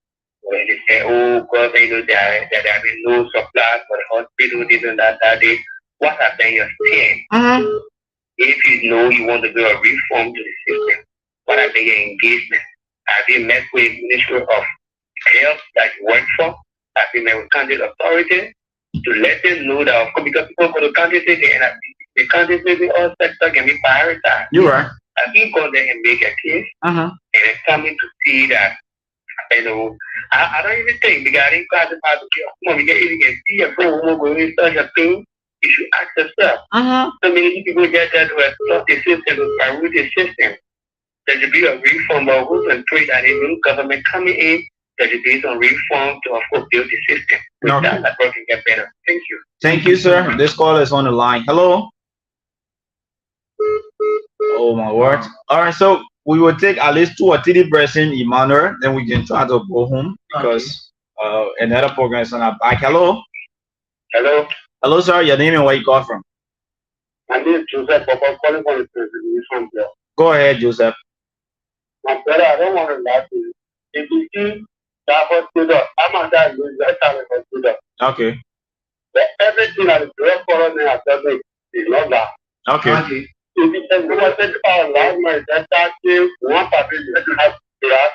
[SPEAKER 10] When they say, oh, because there have been no supplies for the hospital, this and that, what have been your stand? If you know you want to do a reform to the system, what have been your engagement? Have you met with the Ministry of Health that you work for? Have you met with county authority to let them know that, of course, because people go to county say the county say all sectors can be prioritized.
[SPEAKER 9] You are.
[SPEAKER 10] I think go there and make a case, and it's coming to see that, I don't even think because I didn't classify the come on, you can see a phone going to such a thing, you should ask yourself. So many people get that to exploit the system, to prioritize the system. There should be a reform of who's and trade and a new government coming in. There should be some reform to, of course, build the system. With that work can get better. Thank you.
[SPEAKER 9] Thank you, sir. This caller is on the line. Hello. Oh my word. All right, so we will take at least 2 or 3 person, Emmanuel, then we can try to go home because another program is on our back. Hello. Hello, sir. Your name and where you call from?
[SPEAKER 10] My name is Joseph. I'm calling from the president.
[SPEAKER 9] Go ahead, Joseph.
[SPEAKER 10] My brother, I don't want to lie to you. If you see that hospital, I'm not that good. That's how the hospital.
[SPEAKER 9] Okay.
[SPEAKER 10] But everything that is direct following has done is not that.
[SPEAKER 9] Okay.
[SPEAKER 10] If you say, we want to take last night, that's actually one person that has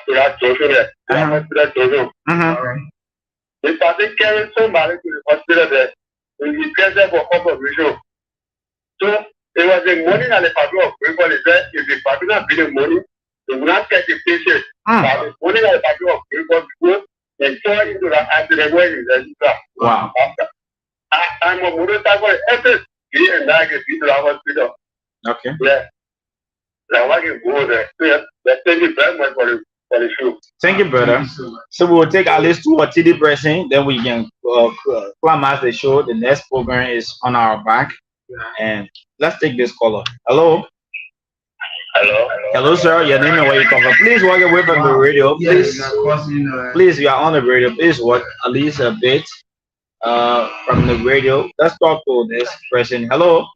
[SPEAKER 10] to have children there. Hospital children. If I think carrying somebody to the hospital there, we will get there for operation. So, there was a money that the patrol of people is there. If the patrol has been money, they will not take the patient. But the money that the patrol of people go, they fall into the accident where it is.
[SPEAKER 9] Wow.
[SPEAKER 10] I'm a motorcycle effort. Here and I get people to the hospital.
[SPEAKER 9] Okay.
[SPEAKER 10] Yeah. Now I can go there. So, thank you very much for the show.
[SPEAKER 9] Thank you, brother. So we will take at least 2 or 3 person, then we can climax the show. The next program is on our back. And let's take this caller. Hello.
[SPEAKER 10] Hello.
[SPEAKER 9] Hello, sir. Your name and where you come from. Please walk away from the radio. Please, please, we are on the radio. Please walk at least a bit from the radio. Let's talk to this person. Hello.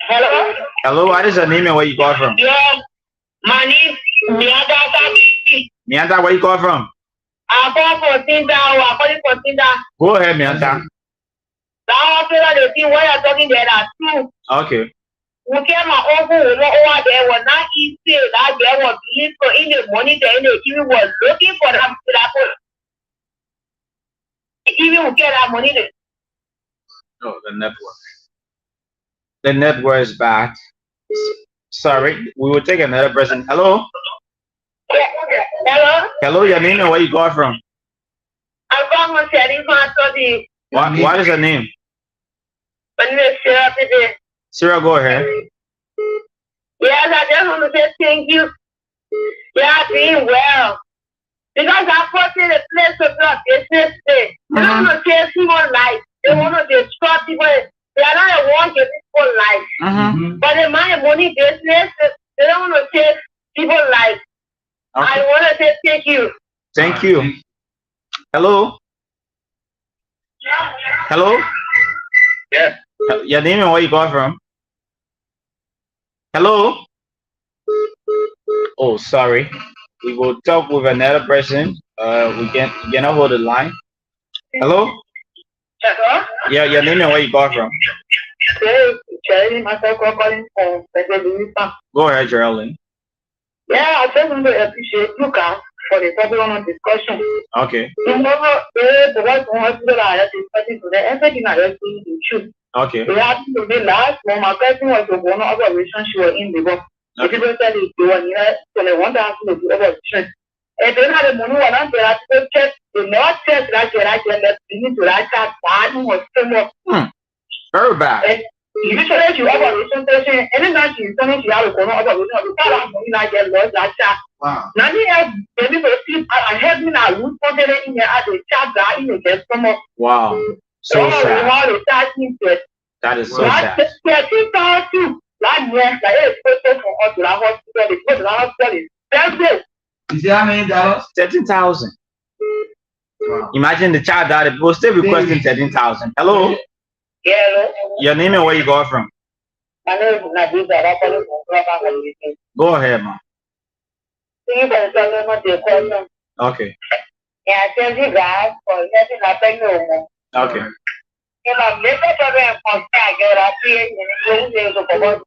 [SPEAKER 10] Hello.
[SPEAKER 9] Hello. What is your name and where you call from?
[SPEAKER 10] Yeah. My name is Mianda.
[SPEAKER 9] Mianda, where you call from?
[SPEAKER 10] I call for Tinda. I call it for Tinda.
[SPEAKER 9] Go ahead, Mianda.
[SPEAKER 10] Now after the thing where you're talking there are two.
[SPEAKER 9] Okay.
[SPEAKER 10] We came over there were not easy that there was belief for in the money that in the TV was looking for them to that even we get that money there.
[SPEAKER 9] No, the network. The network is bad. Sorry, we will take another person. Hello?
[SPEAKER 10] Hello?
[SPEAKER 9] Hello, your name and where you got from?
[SPEAKER 10] I'm from Sktv.
[SPEAKER 9] What is your name?
[SPEAKER 10] My name is Sarah today.
[SPEAKER 9] Sarah, go ahead.
[SPEAKER 10] Yes, I just want to say thank you. Yeah, doing well. Because I put in a place of your business day. They don't want to take people life. They want to destroy people. They are not the one to people life. But in my money business, they don't want to take people life. Okay. I want to say thank you.
[SPEAKER 9] Thank you. Hello? Hello?
[SPEAKER 10] Yes.
[SPEAKER 9] Your name and where you got from? Hello? Oh, sorry. We will talk with another person. We cannot hold the line. Hello?
[SPEAKER 10] Hello?
[SPEAKER 9] Yeah, your name and where you got from? Go ahead, Geraldine.
[SPEAKER 10] Yeah, I just want to appreciate you guys for the topic of discussion.
[SPEAKER 9] Okay. Okay.
[SPEAKER 10] We have to be last when my person was the one of the relationship she was in the book. The people said it's the one here, so they want to have to do other options. And then had the money when I'm there to check the not check that you're like that you need to like that bad was so much.
[SPEAKER 9] Very bad.
[SPEAKER 10] Usually you have a relationship, and then she's telling you how to go on other relationship. Like that lost that chat. Wow. Now you have baby for sleep. I have been a root for the in there at the chat guy in the guest from up.
[SPEAKER 9] Wow. So sad. That is so sad. You see how many dollars? 13,000. Wow. Imagine the child that will still requesting 13,000. Hello?
[SPEAKER 10] Yeah, hello.
[SPEAKER 9] Your name and where you got from?
[SPEAKER 10] My name is Magibi.
[SPEAKER 9] Go ahead, man. Okay.
[SPEAKER 10] Yeah, thank you guys for letting us know.
[SPEAKER 9] Okay.
[SPEAKER 10] If I'm never going to contact you, I'll see you in the room.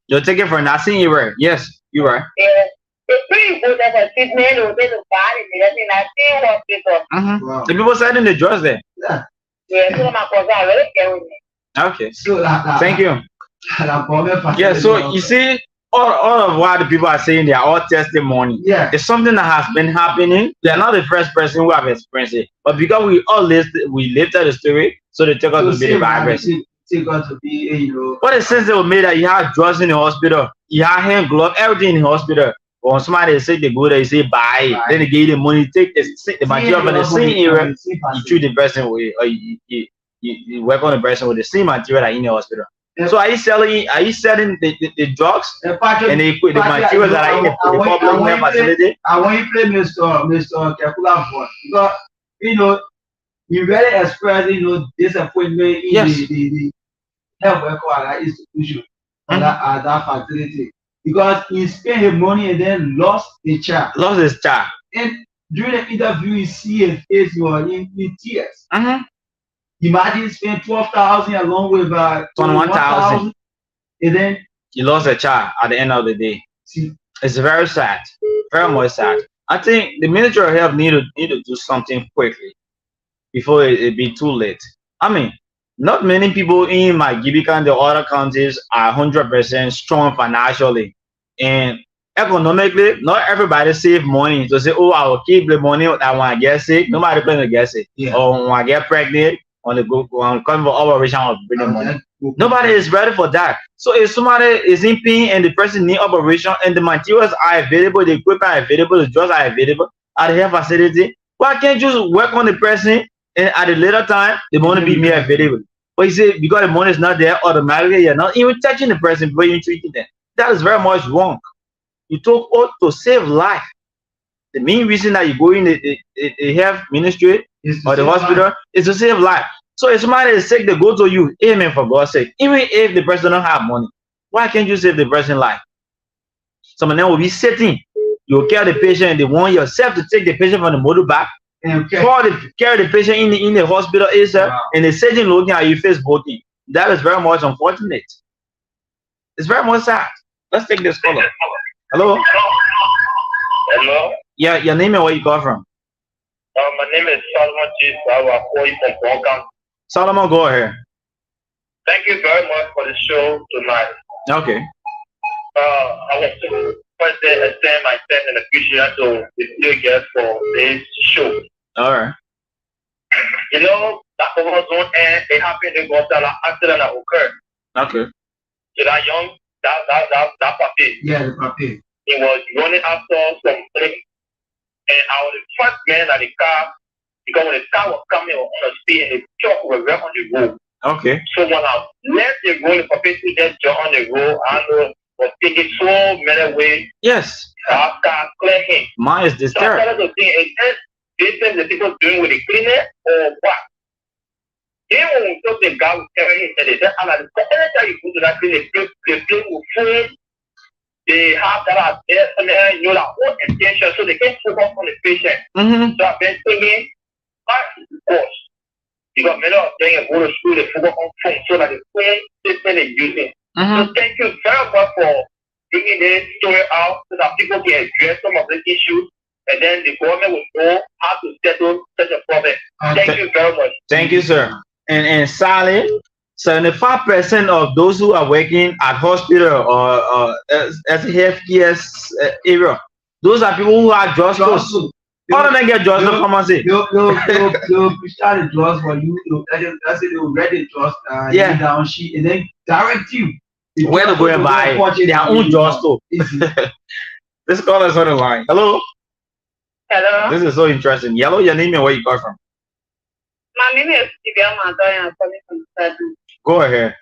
[SPEAKER 9] You're taking for nothing, you were. Yes, you were.
[SPEAKER 10] Yeah. It's pretty good that a treatment or there's a body and I see what people.
[SPEAKER 9] The people said in the drugs there.
[SPEAKER 10] Yeah, so my cousin already came with me.
[SPEAKER 9] Okay. Thank you. Yeah, so you see, all of what the people are saying, they are all testimony. Yeah. It's something that has been happening. They are not the first person who have experienced it. But because we all lifted the story, so they take us to be the virus. What a sense they were made that you have drugs in the hospital, you have hand glove, everything in the hospital. When somebody say they go there, you say buy. Then they give you the money, take the material from the same area, you treat the person away, or you work on the person with the same material that in the hospital. So are you selling the drugs and the materials that are in the public health facility?
[SPEAKER 2] I want you to play Mr. Kakula because you really express disappointment in the health worker institution at that facility because he spent his money and then lost his child.
[SPEAKER 9] Lost his child.
[SPEAKER 2] And during the interview, you see his face in tears. Imagine spend 12,000 along with
[SPEAKER 9] 21,000,
[SPEAKER 2] and then
[SPEAKER 9] you lost a child at the end of the day.
[SPEAKER 2] See,
[SPEAKER 9] it's very sad, very much sad. I think the Ministry of Health need to do something quickly before it be too late. I mean, not many people in Magibi and the other counties are 100% strong financially, and economically, not everybody save money to say, oh, I will keep the money. I want to get sick. Nobody going to get sick. Yeah. Or want to get pregnant. On the go on come for operation of bringing money. Nobody is ready for that. So if somebody is in pain and the person need operation and the materials are available, the equipment are available, the drugs are available at the health facility, why can't you just work on the person and at a later time the money be made available? But you say because the money is not there, automatically you're not even touching the person before you treating them. That is very much wrong. You took oath to save life. The main reason that you go in the health ministry or the hospital is to save life. So if somebody is sick, they go to you, amen, for God's sake. Even if the person don't have money, why can't you save the person's life? Some of them will be sitting. You'll carry the patient and they want yourself to take the patient from the motor back. Carry the patient in the hospital itself, and the surgeon looking at you face voting. That is very much unfortunate. It's very much sad. Let's take this caller. Hello?
[SPEAKER 10] Hello?
[SPEAKER 9] Yeah, your name and where you call from?
[SPEAKER 10] My name is Solomon G. I will call you from Brogan.
[SPEAKER 9] Solomon, go ahead.
[SPEAKER 10] Thank you very much for the show tonight.
[SPEAKER 9] Okay.
[SPEAKER 10] I want to first extend my thanks and appreciation to the new guest for this show.
[SPEAKER 9] All right.
[SPEAKER 10] You know, that over zone and it happened in Guatemala accident that occurred.
[SPEAKER 9] Okay.
[SPEAKER 10] So that young, that puppy.
[SPEAKER 7] Yeah, the puppy.
[SPEAKER 10] He was running after some thing. And I was the first man at the car because when the car was coming on the speed and the truck was right on the road.
[SPEAKER 9] Okay.
[SPEAKER 10] So when I left the road, the puppy to just jump on the road, I know was taking so many ways.
[SPEAKER 9] Yes.
[SPEAKER 10] I can't clear him.
[SPEAKER 9] Mine is
[SPEAKER 10] So I
[SPEAKER 9] disturbed.
[SPEAKER 10] started to think, is this thing the people doing with the cleaner or what? They won't talk the guy will tell him that they said, anytime you go to that clinic, they play with food. They have that you know, that own intention, so they can focus on the patient. So I've been thinking, of course, because many of them go to school, they focus on phone, so that the phone system is using. So thank you very much for bringing this story out so that people can address some of the issues, and then the government will know how to settle such a problem. Thank you very much.
[SPEAKER 9] Thank you, sir. And Sally, 75% of those who are working at hospital or as a healthcare area, those are people who are just close. How do they get drugs to come and say?
[SPEAKER 7] They'll start the drugs for you. That's it. They'll read the drugs down sheet and then direct you
[SPEAKER 9] where to go and buy their own drugs too. This call is on the line. Hello.
[SPEAKER 11] Hello.
[SPEAKER 9] This is so interesting. Yellow, your name and where you call from?
[SPEAKER 11] My name is Sktv Livev. I'm calling from Sktv.
[SPEAKER 9] Go ahead.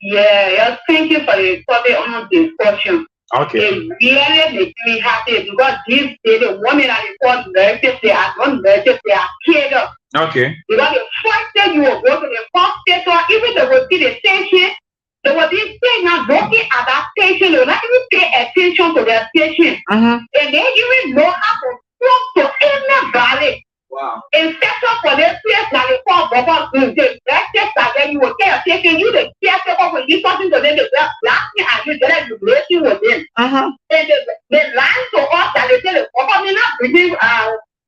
[SPEAKER 11] Yeah, thank you for the topic on discussion.
[SPEAKER 9] Okay.
[SPEAKER 11] It really makes me happy because these days the women are called nurses, they are not nurses, they are cared.
[SPEAKER 9] Okay.
[SPEAKER 11] Because the first day you will go to the hospital, even they will see the patient, they will be saying now looking at that patient, they will not even pay attention to their patient. And they even know how to talk to anybody.
[SPEAKER 9] Wow.
[SPEAKER 11] Instead of for the place that they call Baba, the doctors are there, you will care taking you the caretaker when you talking to them, the last thing I do, then you relating with them. And they lie to us that they say the Baba may not believe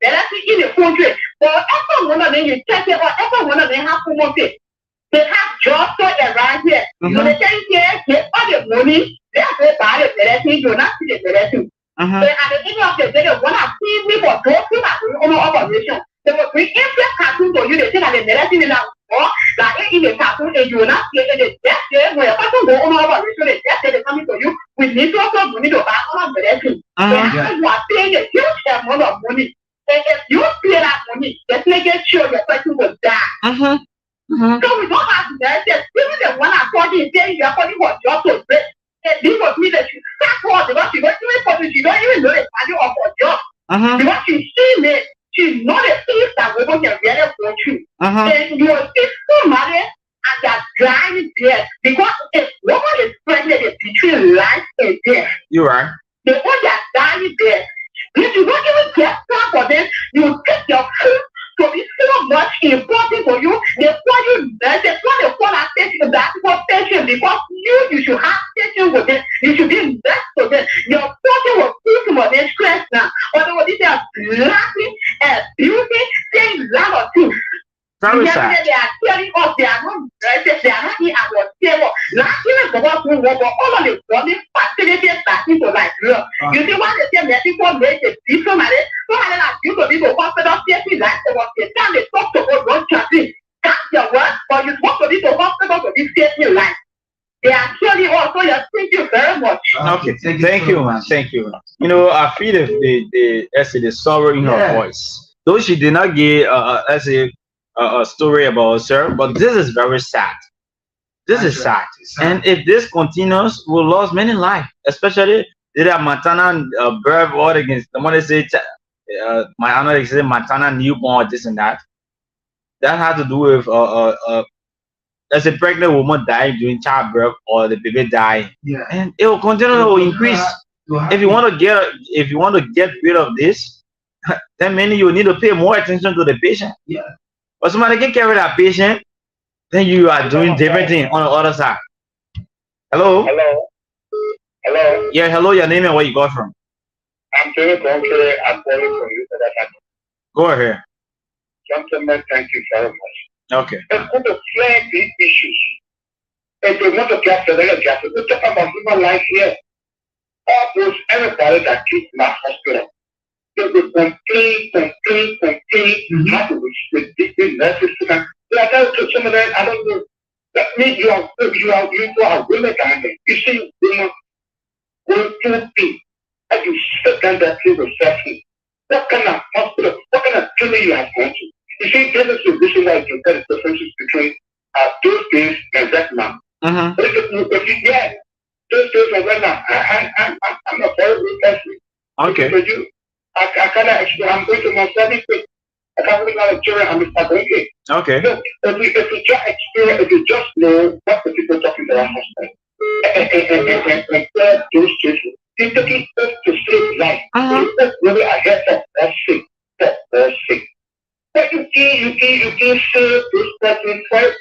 [SPEAKER 11] directly in the country. But every one of them, you check it out, every one of them have to want it. They have jobs around here. So they can get all the money, they have to buy the direction, you not see the direction. And at the end of the day, they want to see me for those who are doing operation. They will bring every cartoon for you. They say that the medicine is not like in the cartoon, and you will not see it. That's it. When a person go on operation, they just say they're coming to you. We need to also money to buy all of medicine. You are paying a huge amount of money. And if you pay that money, just make sure your person will die. So we don't have to say, even the one I'm talking, saying you are calling for job to break. This was me that she sat her because she don't even know the value of her job. Because she see me, she's not a thief that we want to get for you. And you will see somebody and that dying death. Because if woman is pregnant, it's between life and death.
[SPEAKER 9] You are.
[SPEAKER 11] The one that dying death. If you don't even get time for them, you will take your food to be so much important for you. They call you nurse, they call attention that patient because you should have attention with them. You should be next to them. Your body will put more than stress now. Otherwise, they are laughing and beauty, saying lot of things.
[SPEAKER 9] Very sad.
[SPEAKER 11] They are telling us they are not nurses, they are not in our table. Last year, the work we work on all of the body facilities that people like look. You see what they say, that people make a difference. So I like you to be the hospital safety like the one they time they talk to go run traffic. That's your work, but you supposed to be the hospital to be safety life. They are telling us, so thank you very much.
[SPEAKER 9] Okay, thank you, man. Thank you. You know, I feel the sorrow in her voice. Though she did not give a story about her, but this is very sad. This is sad. And if this continues, we'll lose many lives, especially the maternal birth or against the mother say my honor say maternal newborn, this and that. That has to do with as a pregnant woman dying during childbirth or the baby die.
[SPEAKER 7] Yeah.
[SPEAKER 9] And it will continue to increase. If you want to get rid of this, then many you need to pay more attention to the patient.
[SPEAKER 7] Yeah.
[SPEAKER 9] But somebody can carry that patient, then you are doing different thing on the other side. Hello?
[SPEAKER 10] Hello?
[SPEAKER 9] Yeah, hello, your name and where you got from.
[SPEAKER 10] I'm Tony Conquer. I'm calling from you.
[SPEAKER 9] Go ahead.
[SPEAKER 10] Gentlemen, thank you very much.
[SPEAKER 9] Okay.
[SPEAKER 10] Let's go to clear these issues. If we want to capture the justice, we talk about human life here. All those everybody that keeps my hospital. They will complain, how to restrict the nurses to them. Like I told some of them, I don't know. That means you are women down there. You see women going through things. And you sit down there to reception. What kind of hospital, what kind of clinic you have gone to? You see, this is the reason why you can tell the differences between those days and that now. If you get those days and right now, I'm a very good person.
[SPEAKER 9] Okay.
[SPEAKER 10] For you, I cannot explain. I'm going to my 70th. I can't believe how children I'm going.
[SPEAKER 9] Okay.
[SPEAKER 10] So if you just experience, if you just know what the people talking about hospital and compare those children, they take it to save life. That's really a head of that sick. That's sick. But you can save this person first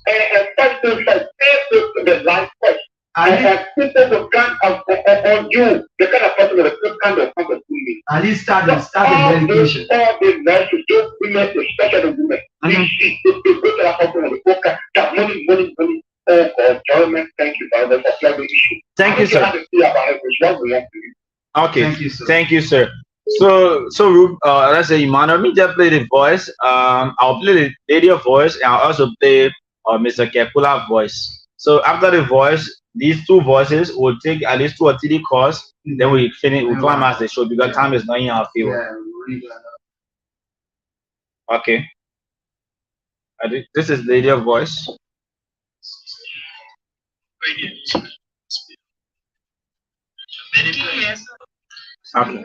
[SPEAKER 10] and first things like save the life first. And people will come on you, the kind of person that will come to me.
[SPEAKER 7] At least start the medication.
[SPEAKER 10] All the nurses, those women, especially the women, they go to the hospital and they that money. Oh God, government, thank you very much for clearing the issue.
[SPEAKER 9] Thank you, sir. Okay.
[SPEAKER 7] Thank you, sir.
[SPEAKER 9] Thank you, sir. So let's say Emmanuel, let me just play the voice. I'll play the lady voice and I'll also play Mr. Kepula's voice. So after the voice, these two voices will take at least 2 or 3 calls. Then we finish. We climax the show because time is not in our favor. Okay. This is lady voice. Okay.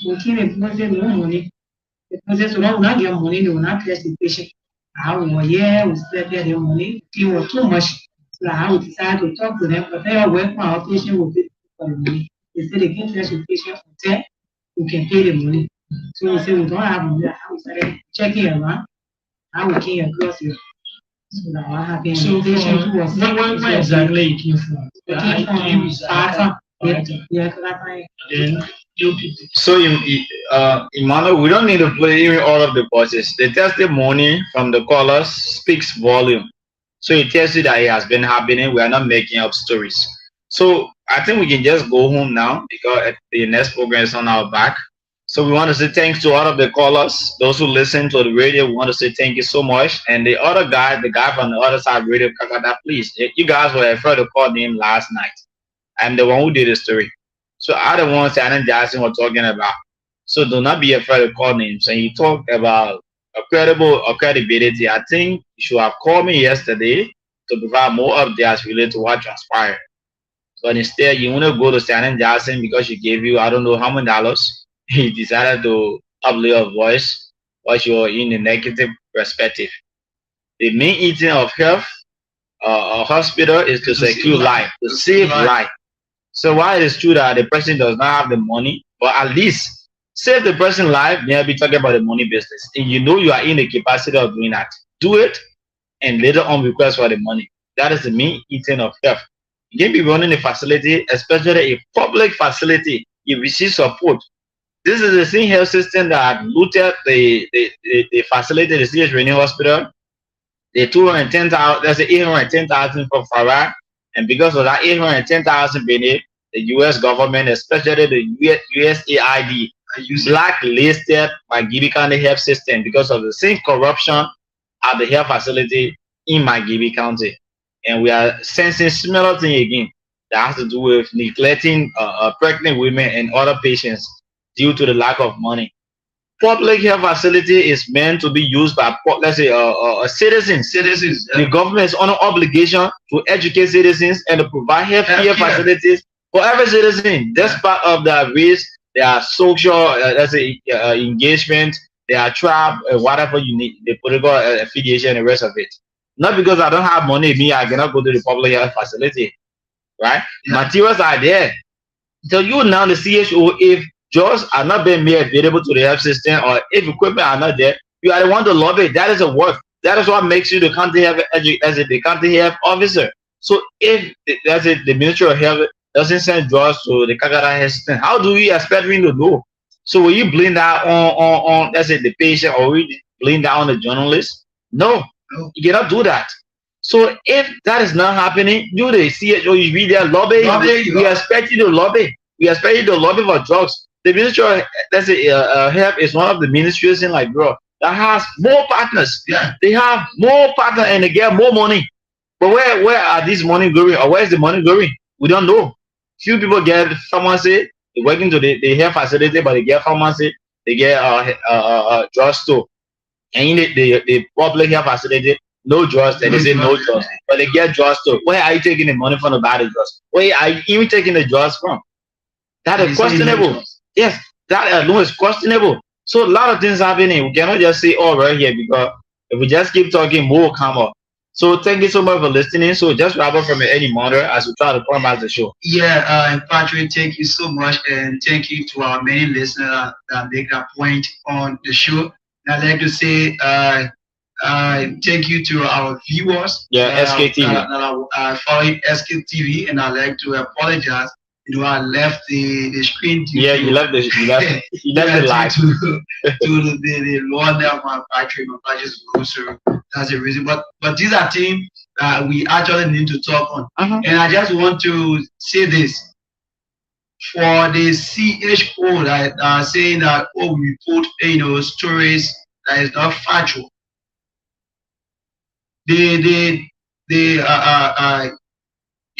[SPEAKER 4] Okay, because they no money. Because they don't not get money, they will not test the patient. How we spend their money, it was too much. So I decided to talk to them, but they are working our patient will pay for the money. They say they can test the patient for 10, we can pay the money. So we say we don't have money. We started checking around. How we came across you. So now I have been patient who was
[SPEAKER 1] where exactly it came from?
[SPEAKER 9] So Emmanuel, we don't need to play even all of the voices. The testimony from the callers speaks volume. So it tells you that it has been happening. We are not making up stories. So I think we can just go home now because the next program is on our back. So we want to say thanks to all of the callers, those who listen to the radio. We want to say thank you so much. And the other guy, the guy from the other side of radio, Kakata, please, you guys were afraid to call him last night. I'm the one who did the story. So I the ones Shannon Jackson was talking about. So do not be afraid to call names. And you talk about credibility. I think you should have called me yesterday to provide more updates related to what transpired. But instead, you want to go to Shannon Jackson because she gave you, I don't know how many dollars. He decided to upload your voice while you are in the negative perspective. The main intent of health, a hospital is to secure life, to save life. So while it is true that the person does not have the money, but at least save the person's life, then I'll be talking about the money business. And you know you are in the capacity of doing that. Do it and later on request for the money. That is the main intent of health. You can be running a facility, especially a public facility, you receive support. This is the same health system that looted the facility, the CH Renewal Hospital. The 210,000, that's the 810,000 for Farah. And because of that 810,000 beneath, the US government, especially the USAID, blacklisted Magibi County health system because of the same corruption at the health facility in Magibi County. And we are sensing similar thing again. that has to do with neglecting pregnant women and other patients due to the lack of money. Public health facility is meant to be used by, let's say, citizens. The government is under obligation to educate citizens and to provide health care facilities for every citizen. That's part of the race. There are social, let's say, engagement. There are tribe, whatever you need, the political affiliation, and the rest of it. Not because I don't have money, me, I cannot go to the public health facility, right? Materials are there. So you now the CHO, if jobs are not being made available to the health system, or if equipment are not there, you are the one to lobby. That is a work. That is what makes you the county health the county health officer. So if the Ministry of Health doesn't send drugs to the Kakata health system, how do we expect me to know? So will you blame that on let's say the patient, or will you blame that on the journalist? No, you cannot do that. So if that is not happening, you the CHO, you be there lobby. We expect you to lobby. We expect you to lobby for drugs. The Ministry of Health is one of the ministries in like, bro, that has more partners. They have more partners and they get more money. But where are these money going, or where is the money going? We don't know. Few people get pharmacy, they work into the health facility, but they get pharmacy, they get drugstore. And in the public health facility, no drugs, and they say no drugs. But they get drugstore. Where are you taking the money from to buy the drugs? Where are you even taking the drugs from? That is questionable. Yes, that alone is questionable. So a lot of things happening. We cannot just say all right here, because if we just keep talking, more will come up. So thank you so much for listening. So just wrap up from any mother as we try to come back the show.
[SPEAKER 7] Yeah, Patrick, thank you so much, and thank you to our many listeners that make that point on the show. And I'd like to say thank you to our viewers.
[SPEAKER 9] Yeah, Sktv.
[SPEAKER 7] That are following Sktv, and I'd like to apologize. You know, I left the screen.
[SPEAKER 9] You left the live
[SPEAKER 7] to the Lord of my Patrick. My Patrick's closer. That's the reason. But these are things we actually need to talk on. And I just want to say this for the CHO that are saying that we put stories that is not factual.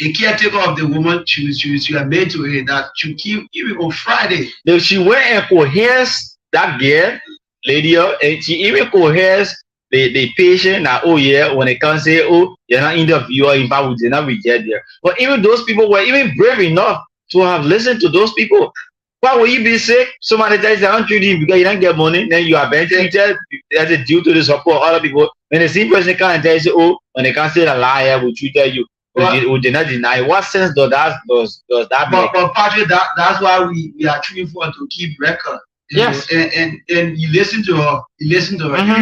[SPEAKER 7] The caretaker of the woman, she was made to it that she keep even on Friday.
[SPEAKER 9] She went and coerced that girl, lady, and she even coerced the patient that, when they come say, you're not interviewer, in fact, we did not reject there. But even those people were even brave enough to have listened to those people. Why will you be sick? Somebody tells you, I don't treat you because you don't get money, then you are being treated as a due to the support of other people. When the same person can tell you, when they can't say a liar, we treated you. We did not deny. What sense does that make?
[SPEAKER 7] But Patrick, that's why we are trying for to keep record.
[SPEAKER 9] Yes.
[SPEAKER 7] And you listen to her. Even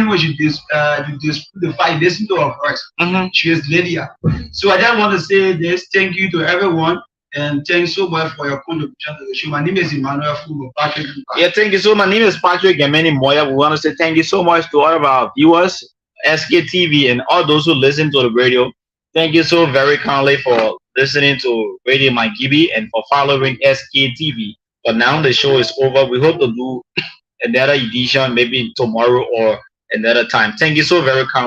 [SPEAKER 7] when you the fight, listen to her voice. She is Lydia. So I just want to say this. Thank you to everyone. And thank you so much for your contribution to the show. My name is Emmanuel Fugo, Patrick.
[SPEAKER 9] Yeah, thank you so much. My name is Patrick and many more. We want to say thank you so much to all of our viewers, Sktv, and all those who listen to the radio. Thank you so very kindly for listening to Radio Magibi and for following Sktv. But now the show is over. We hope to do another edition maybe tomorrow or another time. Thank you so very kindly.